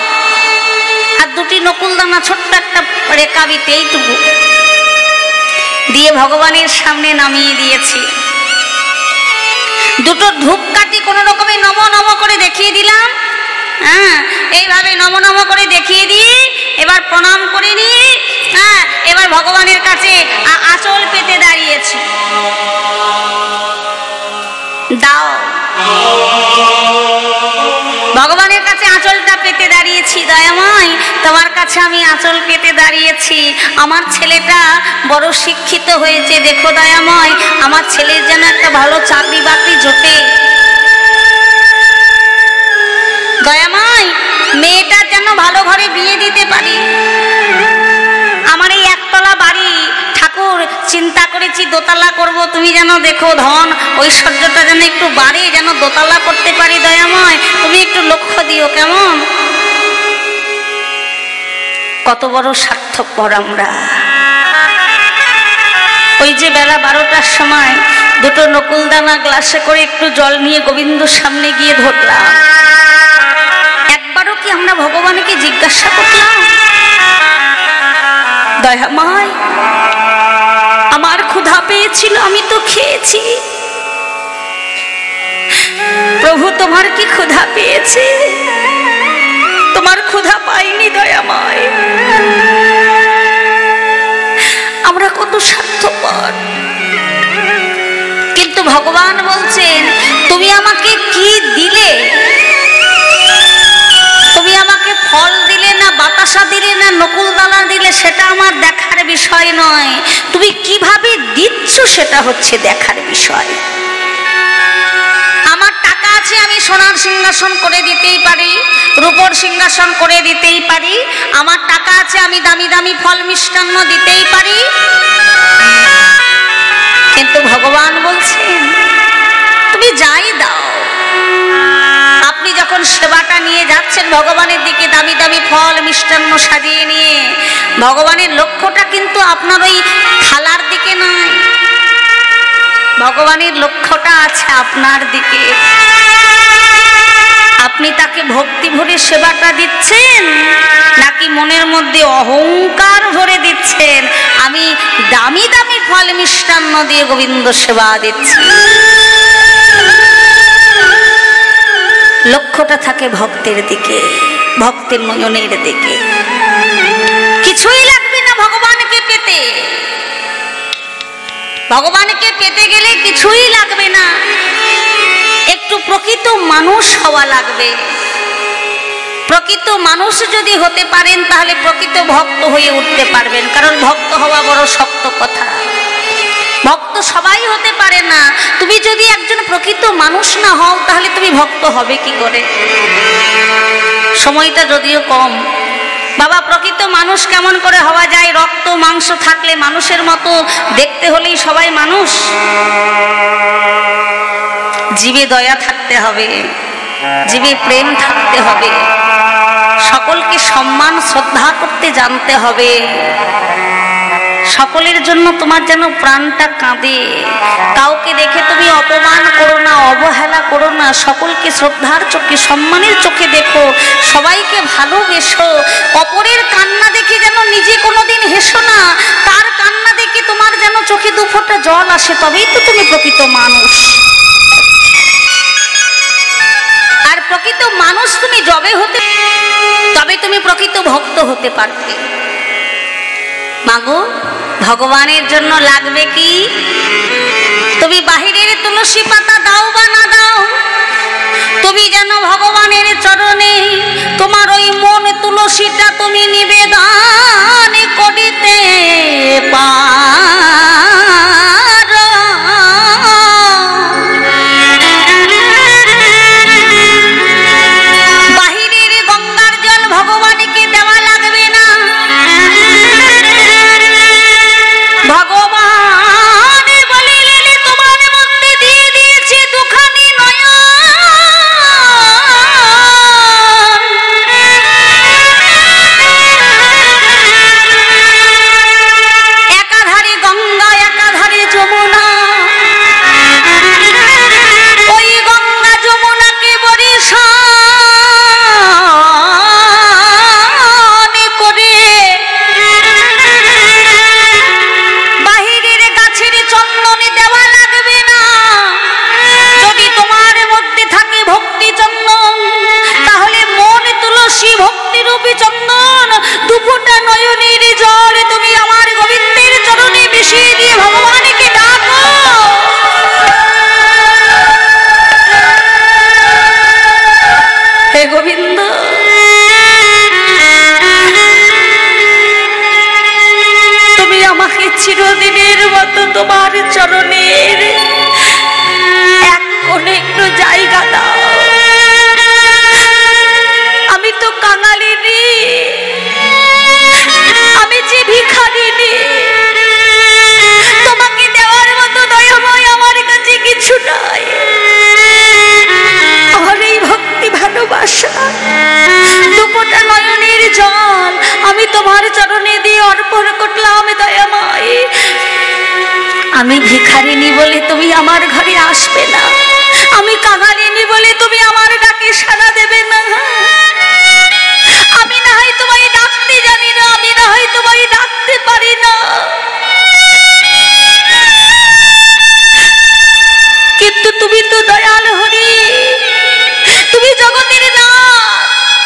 আর 2টি নকুলদানা, ছোট্ট একটা রেকাবিতে এইটুকু দিয়ে ভগবানের সামনে নামিয়ে দিয়েছি। দুটো ধূপকাঠি কোনো রকমে নম নম করে দেখিয়ে দিলাম, হ্যাঁ এইভাবে নম নম করে দেখিয়ে দিয়ে এবার প্রণাম করে নিয়ে হ্যাঁ এবার ভগবানের কাছে আঁচল পেতে দাঁড়িয়েছি। দাও, ভগবানের কাছে আঁচলটা পেতে দাঁড়িয়েছি। দয়াময়, তোমার কাছে আমি আঁচল পেতে দাঁড়িয়েছি, আমার ছেলেটা বড় শিক্ষিত হয়েছে, দেখো দয়াময় আমার ছেলের যেন একটা ভালো চাকরি বাকরি জোটে। দয়াময়, মেয়েটার যেন ভালো ঘরে বিয়ে দিতে পারি। আমার এই একতলা বাড়ি ঠাকুর চিন্তা করেছি দোতলা করব, তুমি যেন দেখো ধন ঐশ্বর্যটা যেন একটু বাড়ে, যেন দোতলা করতে পারি। দয়াময়, তুমি একটু লক্ষ্য দিও কেমন? কত বড় স্বার্থপর আমরা। ওই যে বেলা 12টার সময় দুটো নকুলদানা গ্লাসে করে একটু জল নিয়ে গোবিন্দ সামনে গিয়ে ধরলাম। একবারও কি আমরা ভগবানকে জিজ্ঞাসা করলাম, দয়াময় আমার ক্ষুধা পেয়েছিল আমি তো খেয়েছি, প্রভু তোমার কি ক্ষুধা পেয়েছে? তোমার ক্ষুধা পাইনি দয়াময়। আমরা কত স্বার্থপর, কিন্তু ভগবান বলছেন তুমি আমাকে কি দিলে? তুমি আমাকে ফল দিলে না বাতাসা দিলে না নকুলদানা দিলে সেটা আমার দেখার বিষয় নয়, তুমি কিভাবে দিচ্ছ সেটা হচ্ছে দেখার বিষয়। আমার টাকা আছে, আমি সোনার সিংহাসন করে দিতেই পারি, রূপোর সিংহাসন করে দিতেই পারি, আমার টাকা আছে আমি দামি দামি ফল মিষ্টান্ন দিতেই পারি, যখন সেবাটা নিয়ে যাচ্ছেন ভগবানের দিকে, দামি দামি ফল মিষ্টান্ন সাজিয়ে নিয়ে, ভগবানের লক্ষ্যটা কিন্তু আপনার ওই থালার দিকে নয়, ভগবানের লক্ষ্যটা আছে আপনার দিকে। আপনি তাকে ভক্তি ভরে সেবাটা দিচ্ছেন নাকি মনের মধ্যে অহংকার ভরে দিচ্ছেন আমি দামি দামি ফল মিষ্টান্ন দিয়ে গোবিন্দ সেবা দিচ্ছি? লক্ষ্যটা থাকে ভক্তের দিকে, ভক্তের নয়নের দিকে। কিছুই লাগবে না ভগবানকে পেতে, ভগবানকে পেতে গেলে কিছুই লাগবে না, একটু প্রকৃত মানুষ হওয়া লাগবে। প্রকৃত মানুষ যদি হতে পারেন তাহলে প্রকৃত ভক্ত হয়ে উঠতে পারবেন, কারণ ভক্ত হওয়া বড় শক্ত কথা। ভক্ত সবাই হতে পারে না। তুমি যদি একজন প্রকৃত মানুষ না হও তাহলে তুমি ভক্ত হবে কি করে? সময়টা যদিও কম, বাবা প্রকৃত মানুষ কেমন করে হওয়া যায়? রক্ত মাংস থাকলে মানুষের মতো দেখতে হলেই সবাই মানুষ? জীবে দয়া থাকতে হবে, জীবে প্রেম থাকতে হবে, সকলকে সম্মান শ্রদ্ধা করতে জানতে হবে। সকলের জন্য তোমার যেন প্রাণটা কাঁদে, কাউকে দেখে তুমি অপমান করো না, অবহেলা করো না, সকলকে শ্রদ্ধার চোখে সম্মানের চোখে দেখো, সবাইকে ভালোবেসো। অপরের কান্না দেখে যেন নিজে কোনোদিন হেসো না, তার কান্না দেখে তোমার যেন চোখে দুফোঁটা জল আসে, তবেই তো তুমি প্রকৃত মানুষ। আর প্রকৃত মানুষ তুমি যবে হতে, তবে তুমি প্রকৃত ভক্ত হতে পারবে। মাগো ভগবানের জন্য লাগবে কি? তুমি বাহিরের তুলসী পাতা দাও বা না দাও, তুমি যেন ভগবানের চরণে তোমার ওই মন তুলসীটা তুমি নিবেদন করিতে পারো। বাহিরের গঙ্গার জল ভগবানকে দেওয়া লাগবে না, ভগবান বলিলেন তোমার মধ্যে দিয়ে দিয়েছে দুখানি নয়ন, একাধারে গঙ্গা একাধারে যমুনা, ওই গঙ্গা যমুনাকে বরিশান করে বাহিরের গাছের চন্দন দেওয়া লাগবে না। যদি তোমার মধ্যে থাকে ভক্তি চন্দন, তাহলে মন তুলসী ভক্তিরূপী চন্দন দুফোঁটা নয়নের জল তুমি আমার গোবিন্দের চরণে মিশিয়ে দিয়ে ভগবানকে ডাকো। হে গোবিন্দ, তুমি আমাকে চিরদিনের মতো তোমার চরণের এক কোণে একটু জায়গা দাও। আমি তো কাঙালিনি, আমি যে ভিখারিনি, তোমাকে দেওয়ার মতো দয়াময় আমার কাছে কিছু নাই। আমার এই ভক্তি ভালোবাসা দুফোঁটা নয়নের জল আমি তোমার চরণে দিয়ে অর্পণ করলাম দয়াময়। আমি ভিখারিনী বলে তুমি আমার ঘরে আসবে না, আমি কাঙালিনী বলে তুমি আমার ডাকে সাড়া দেবে না। আমি না হয় তোমায় ডাকতে জানি না, আমি না হয় তোমায় ডাকতে পারি না, কিন্তু তুমি তো দয়াল হরি, তুমি জগতের নাথ,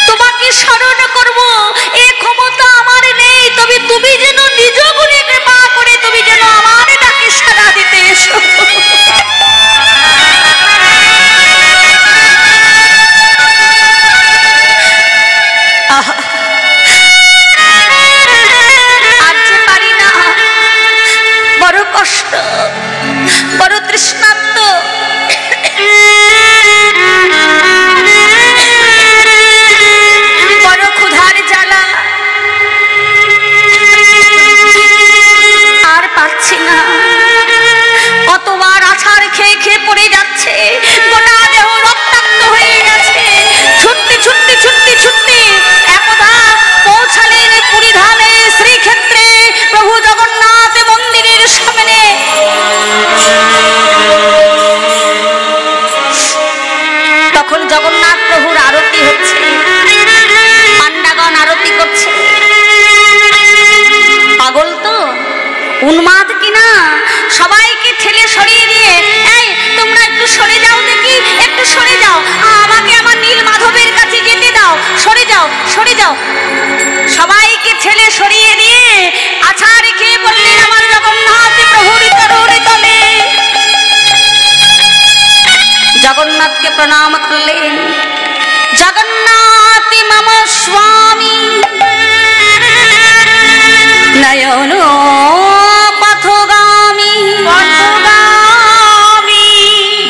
তোমাকে স্মরণ করব এ ক্ষমতা আমার নেই। তবে তুমি যেন নিজ গুণে কৃপা করে তুমি যেন আমার ডাকে সাড়া দিতে এসো। আহা উন্মাদ কিনা সবাইকে ঠেলে সরিয়ে দিয়ে, এই তোমরা একটু সরে যাও দেখি, একটু সরে যাও, আমাকে আমার নীল মাধবের কাছে যেতে দাও, সরে যাও সরে যাও। সবাইকে ঠেলে সরিয়ে দিয়ে আছা রেখে বললেন আমার জগন্নাথ প্রভুর তরুর তলে। জগন্নাথকে প্রণাম করলেন। জগন্নাথ মম স্বামী নয়ন পথগামী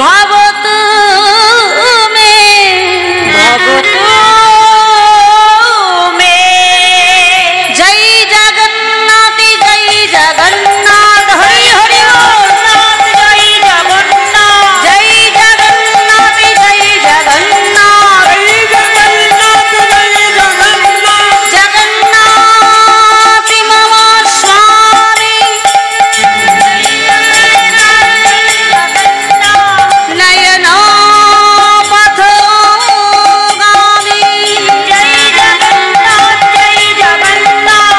ভবতু মে জয় জগন্নাথ জয় জগন্নাথ হরি হরি বল। জয় জগন্নাথ জয় জগন্নাথ জয় জগন্নাথ জগন্নাথ মম স্বামী নয়ন পথগামী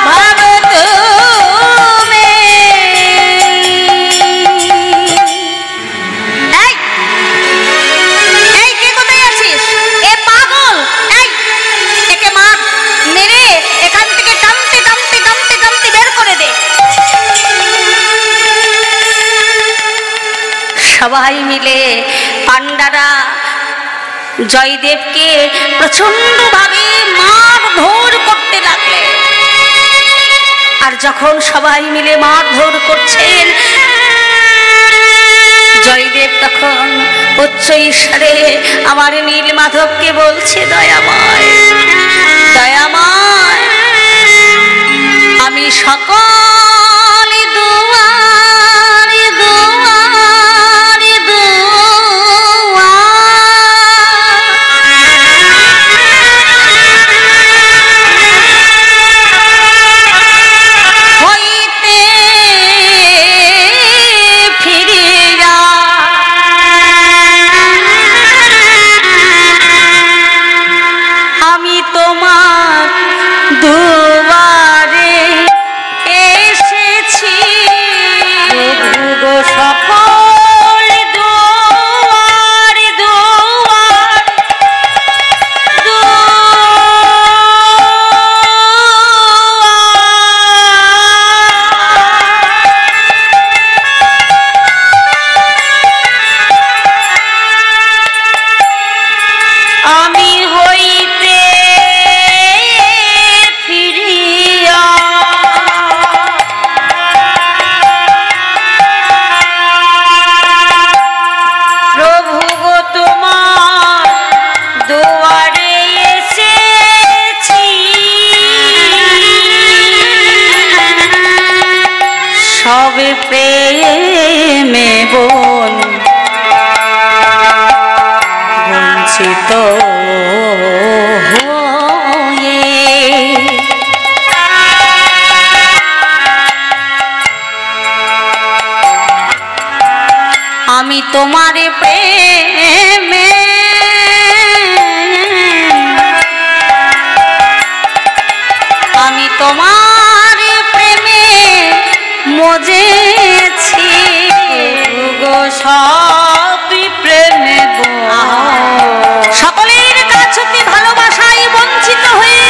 ভবতু মে। এই কে কোথায় আছিস? এ পাগল, এই একে মার, মেরে এখান থেকে টানতে টানতে টানতে টানতে বের করে দে। সবাই মিলে পান্ডারা জয়দেবকে প্রচন্ড ভাবে মারধর করতে লাগলে। আর যখন সবাই মিলে মারধর করছেন, জয়দেব তখন উচ্চ ঈশ্বরে আমার নীল মাধবকে বলছে, দয়াময় দয়াময়, আমি সকল দুয়ারে দুয়ারে হইতে ফিরিয়া আমি তোমার দুয়ারে এসেছি। সকল দুয়ারে দুয়ার আমি হইতে ফিরিয়া প্রভু গো তোমার দুয়ারে এসেছি। সবে প্রেমে বঞ্চিত হয়ে আমি তোমার প্রেমে আমি তোমার প্রেমে মজেছি গো, সবই প্রেমে সকলের কাছ হতে ভালোবাসায় বঞ্চিত হয়ে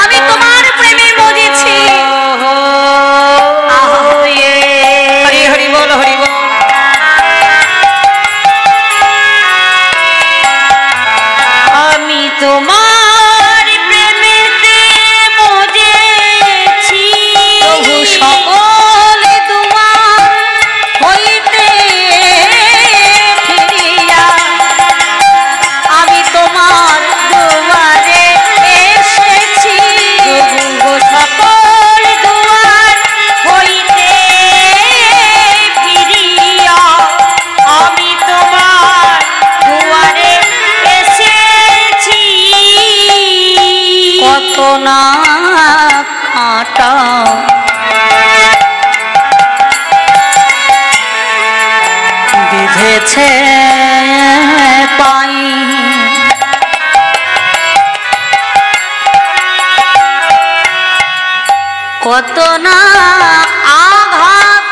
আমি তোমার প্রেমে মজেছি। হরি হরি বল হরি বল। আমি তোমার প্রেমেতে মজেছি। প্রভু সকল দুয়ার হইতে ফিরিয়া আমি তোমার দুয়ারে এসেছি। প্রভু সকল দুয়ার হইতে ফিরিয়া আমি তোমার দুয়ারে এসেছি। কত না কাঁটা বিঁধেছে পাই, কত না আঘাত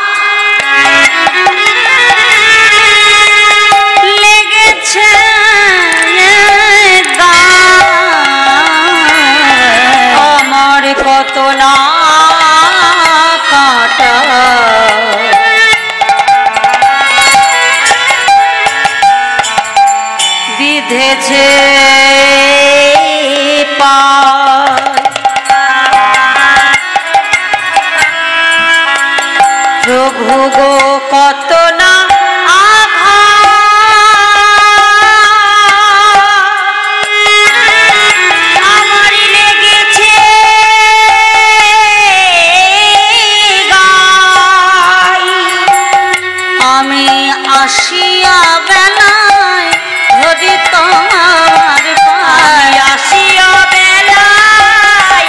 লেগেছে আমার কত না কাটা বিধেছে প্রভু গো কত না আমার লেগেছে গায় আমি আসিয়া বেলায় ধরি তোমার পায় আসিয়া বেলায়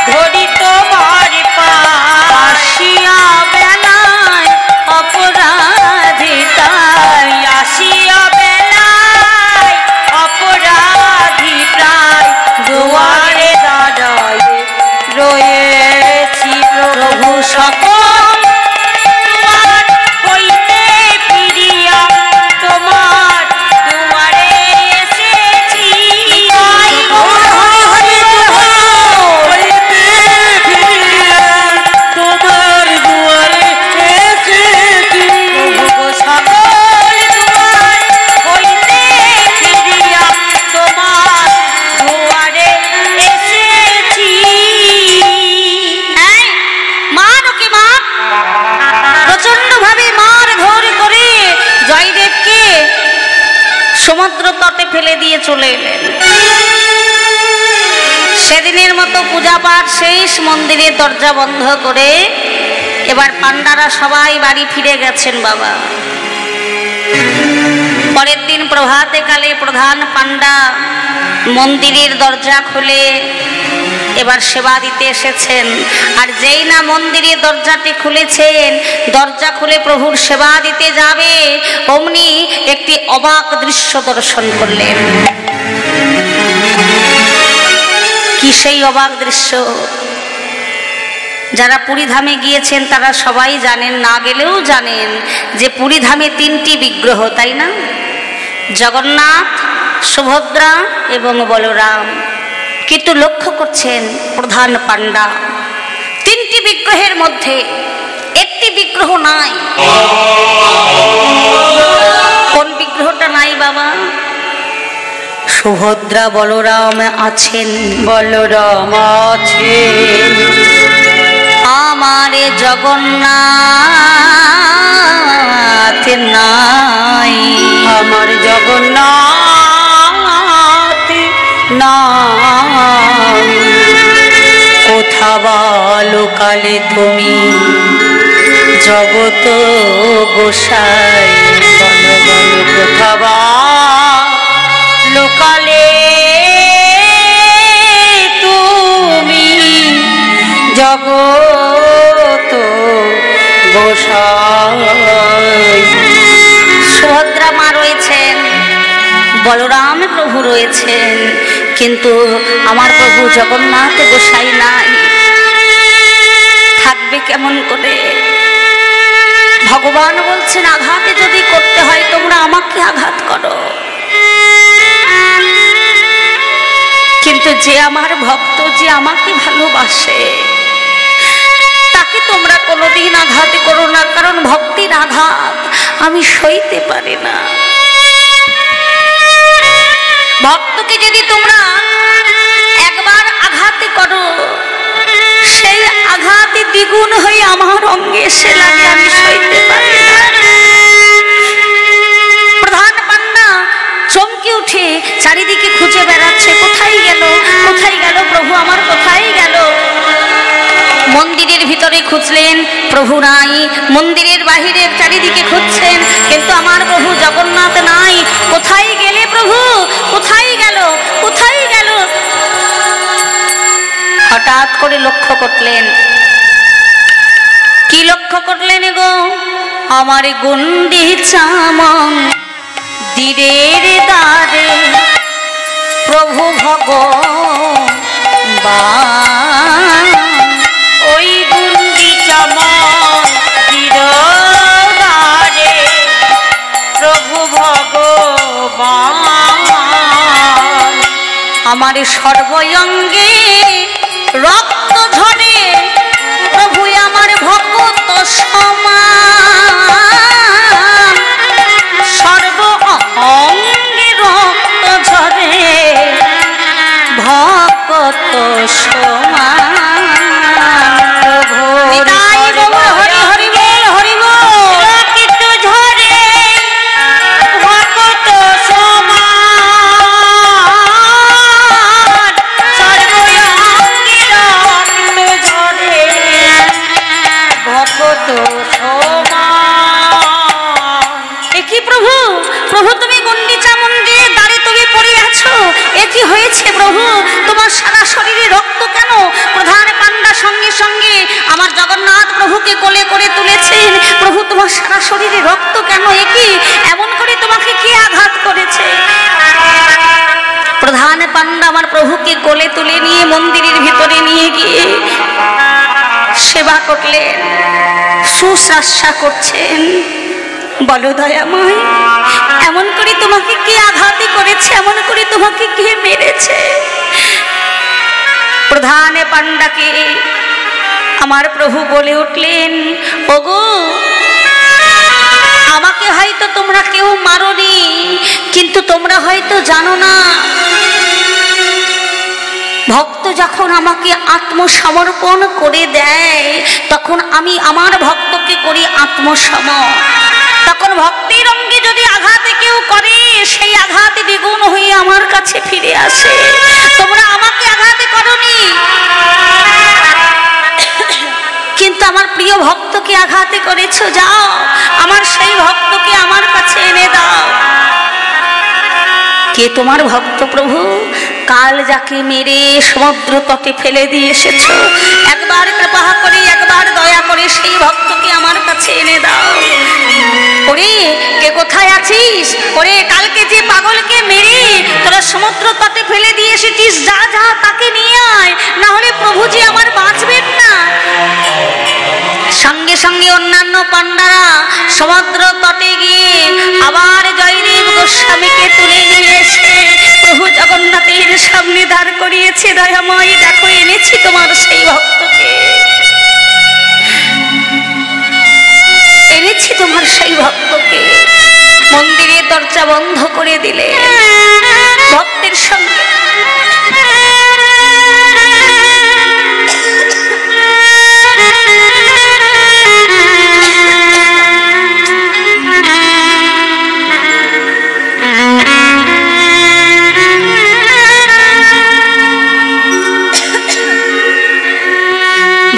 ধরি তোমার পায় আসিয়া বেলায় অপরাধী তাই আসিয়া বেলায় অপরাধী প্রায় দুয়ারে দাঁড়ায় রয়েছি প্রভু সকল তোমার হইতে ফিরিয়া তোমার দুয়ারে এসেছি তোমার দুয়ারে এসেছি প্রভু সকল তোমার হইতে ফিরিয়া তোমার দুয়ারে এসেছি এই, মার ওকে মার। প্রচন্ড ভাবে মার ধর করে জয়দেবকে সমুদ্র তটে ফেলে দিয়ে চলে এলেন। সেদিনের মতো পূজা পাঠ শেষ, মন্দিরের দরজা বন্ধ করে এবার পান্ডারা সবাই বাড়ি ফিরে গেছেন বাবা। পরের দিন প্রভাতে কালে প্রধান পান্ডা মন্দিরের দরজা খুলে এবার সেবা দিতে এসেছেন। আর যেই না মন্দিরের দরজাটি খুলেছেন, দরজা খুলে প্রভুর সেবা দিতে যাবে, অমনি একটি অবাক দৃশ্য দর্শন করলেন। কি সেই অবাক দৃশ্য? যারা পুরীধামে গিয়েছেন তারা সবাই জানেন, না গেলেও জানেন যে পুরীধামে 3টি বিগ্রহ, তাই না? জগন্নাথ, সুভদ্রা এবং বলরাম। কিন্তু লক্ষ্য করছেন প্রধান পান্ডা, 3টি বিগ্রহের মধ্যে একটি বিগ্রহ নাই। কোন বিগ্রহটা নাই বাবা? সুভদ্রা বলরাম আছেন। বলরাম আছে আমারে জগন্নাথ নাই, আমার জগন্নাথ নাই কোথা বালকালে তুমি জগত গোসাই বলো বলো কোথা বালকালে তুমি জগত গোসাই। সুভদ্রা মা রয়েছেন, বলরাম প্রভু রয়েছেন, কিন্তু আমার প্রভু জগন্নাথ গোসাই নাই। থাকবে কেমন করে? ভগবান বলছেন, আঘাতে যদি করতে হয় তোমরা আমাকে আঘাত করো, কিন্তু যে আমার ভক্ত, যে আমাকে ভালোবাসে, তাকে তোমরা কোনোদিন আঘাত করো না, কারণ ভক্তির আঘাত আমি সইতে পারি না। ভক্তকে যদি তোমরা একবার আঘাত করো, সেই আঘাতে দ্বিগুণ হয়ে আমার অঙ্গে এসে লাগে, আমি সইতে পারি না। প্রধান পান্ডা চমকে উঠে চারিদিকে খুঁজে বেড়াচ্ছে, কোথায় গেল, কোথায় গেল প্রভু আমার, কোথায় গেল? মন্দিরের ভিতরে খুঁজলেন, প্রভু নাই। মন্দিরের বাহিরে চারিদিকে খুঁজছেন, কিন্তু আমার প্রভু জগন্নাথ নাই। কোথায় গেলে প্রভু, কোথায় গেল, কোথায় গেল? হঠাৎ করে লক্ষ্য করলেন। কি লক্ষ্য করলেন গো? আমার গন্ডি চামং দিরের দ্বারে প্রভু ভগবান, ওই গুন্ডি চামন আমার সর্বঙ্গে রক্ত ঝরে প্রভু আমার ভক্ত সমান, সর্ব অঙ্গে রক্ত ঝরে ভক্ত সমান। প্রভু তুমি গুন্ডিচা মন্দিরে দাঁড়িয়ে তুমি পড়ে আছো, এ কি হয়েছে প্রভু? তোমার সারা শরীরে রক্ত কেন? প্রধান পান্ডা সঙ্গে সঙ্গে আমার জগন্নাথ প্রভুকে কোলে করে তুলেছেন। প্রভু তোমার সারা শরীরে রক্ত কেন? এ কি এমন করে তোমাকে কে আঘাত করেছে? প্রধান পান্ডা আমার প্রভুকে কোলে তুলে নিয়ে মন্দিরের ভিতরে নিয়ে গিয়ে সেবা করলেন, শুশ্রূষা করছেন। বলো দয়াময়, এমন করে তোমাকে কে আঘাত করেছে? এমন করে তোমাকে কে মেরেছে? প্রধান পান্ডাকে আমার প্রভু বলে উঠলেন, ওগো আমাকে হয়তো তোমরা কেউ মারোনি, কিন্তু তোমরা হয়তো জানো না, ভক্ত যখন আমাকে আত্মসমর্পণ করে দেয় তখন আমি আমার ভক্তকে করি আত্মসমর্পণ। তখন ভক্তির অঙ্গে যদি আঘাতে কেউ করে সেই আঘাত দ্বিগুণ হয়ে আমার কাছে ফিরে আসে। তোমরা আমাকে আঘাতে করনি, কিন্তু আমার প্রিয় ভক্তকে আঘাতে করেছো। যাও আমার সেই ভক্তকে আমার কাছে এনে দাও। কে তোমার ভক্ত প্রভু? কাল যাকে মেরে সমুদ্র তটে ফেলে দিয়ে এসেছো, একবার কৃপা করে একবার দয়া করে সেই ভক্তকে আমার কাছে এনে দাও। ওরে কে কোথায় আছিস? ওরে কালকে যে পাগলকে মেরে তোরা সমুদ্র তটে ফেলে দিয়ে এসেছিস, যা যা তাকে নিয়ে আয়, না হলে প্রভুজি আমার বাঁচবেন না। সঙ্গে সঙ্গে অন্যান্য পান্ডারা সমুদ্র তটে গিয়ে আবার জয়দেব গোস্বামীকে তুলে নিয়ে এসে প্রভু জগন্নাথের সামনে দাঁড় করিয়েছে। দয়াময় দেখো এনেছি তোমার সেই ভক্তকে, এনেছি তোমার সেই ভক্তকে। মন্দিরের দরজা বন্ধ করে দিলে ভক্তের সঙ্গে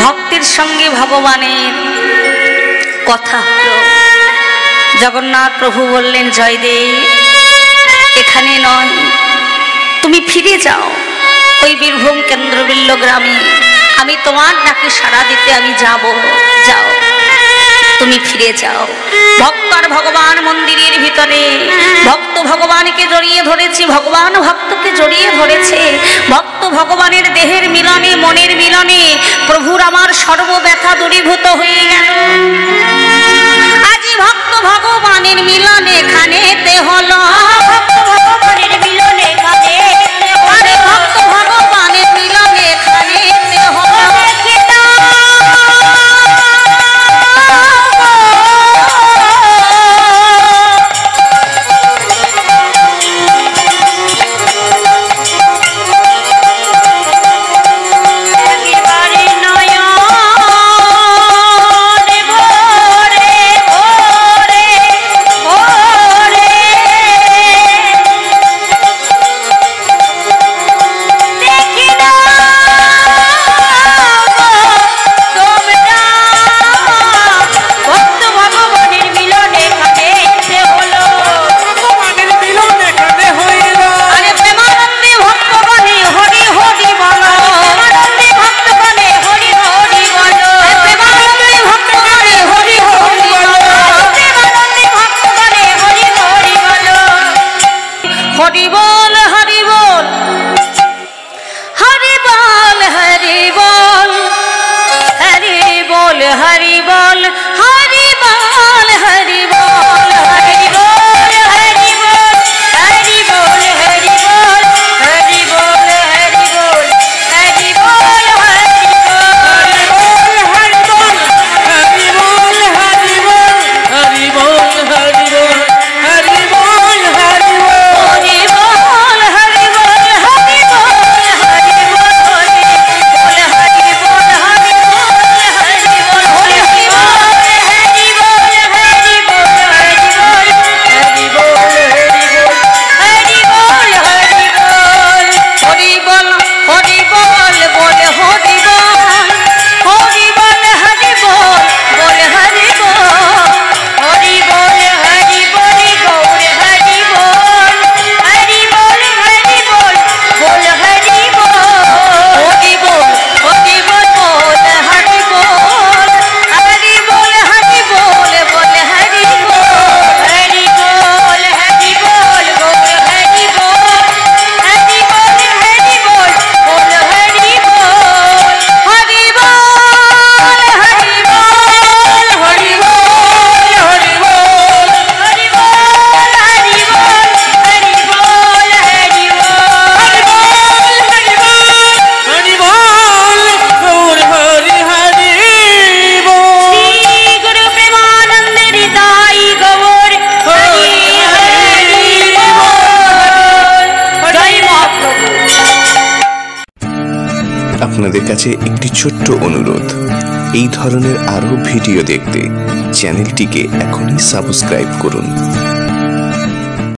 ভক্তের সঙ্গে ভগবানের কথা হলো। জগন্নাথ প্রভু বললেন, জয়দেব এখানে নয়, তুমি ফিরে যাও ওই বীরভূম কেন্দ্রবিল্ল গ্রামে। আমি তোমার ডাকে সাড়া দিতে আমি যাব। যাও তুমি ফিরে যাও। ভক্ত আর ভগবান মন্দিরের ভিতরে, ভক্ত ভগবানকে জড়িয়ে ধরেছে, ভগবান ভক্তকে জড়িয়ে ধরেছে। ভক্ত ভগবানের দেহের মিলনে, মনের মিলনে প্রভুর আমার সর্বব্যথা দূরীভূত হয়ে গেল। আজি ভক্ত ভগবানের মিলনে খানেতে হলো, ভক্ত ভগবানের মিলনে খানেতে হলো, ভক্ত ভগবানের মিলনে খানেতে হলো। একেবারে নয়নে আপনাদের কাছে একটি ছোট্ট অনুরোধ, এই ধরনের আরও ভিডিও দেখতে চ্যানেলটিকে এখনই সাবস্ক্রাইব করুন।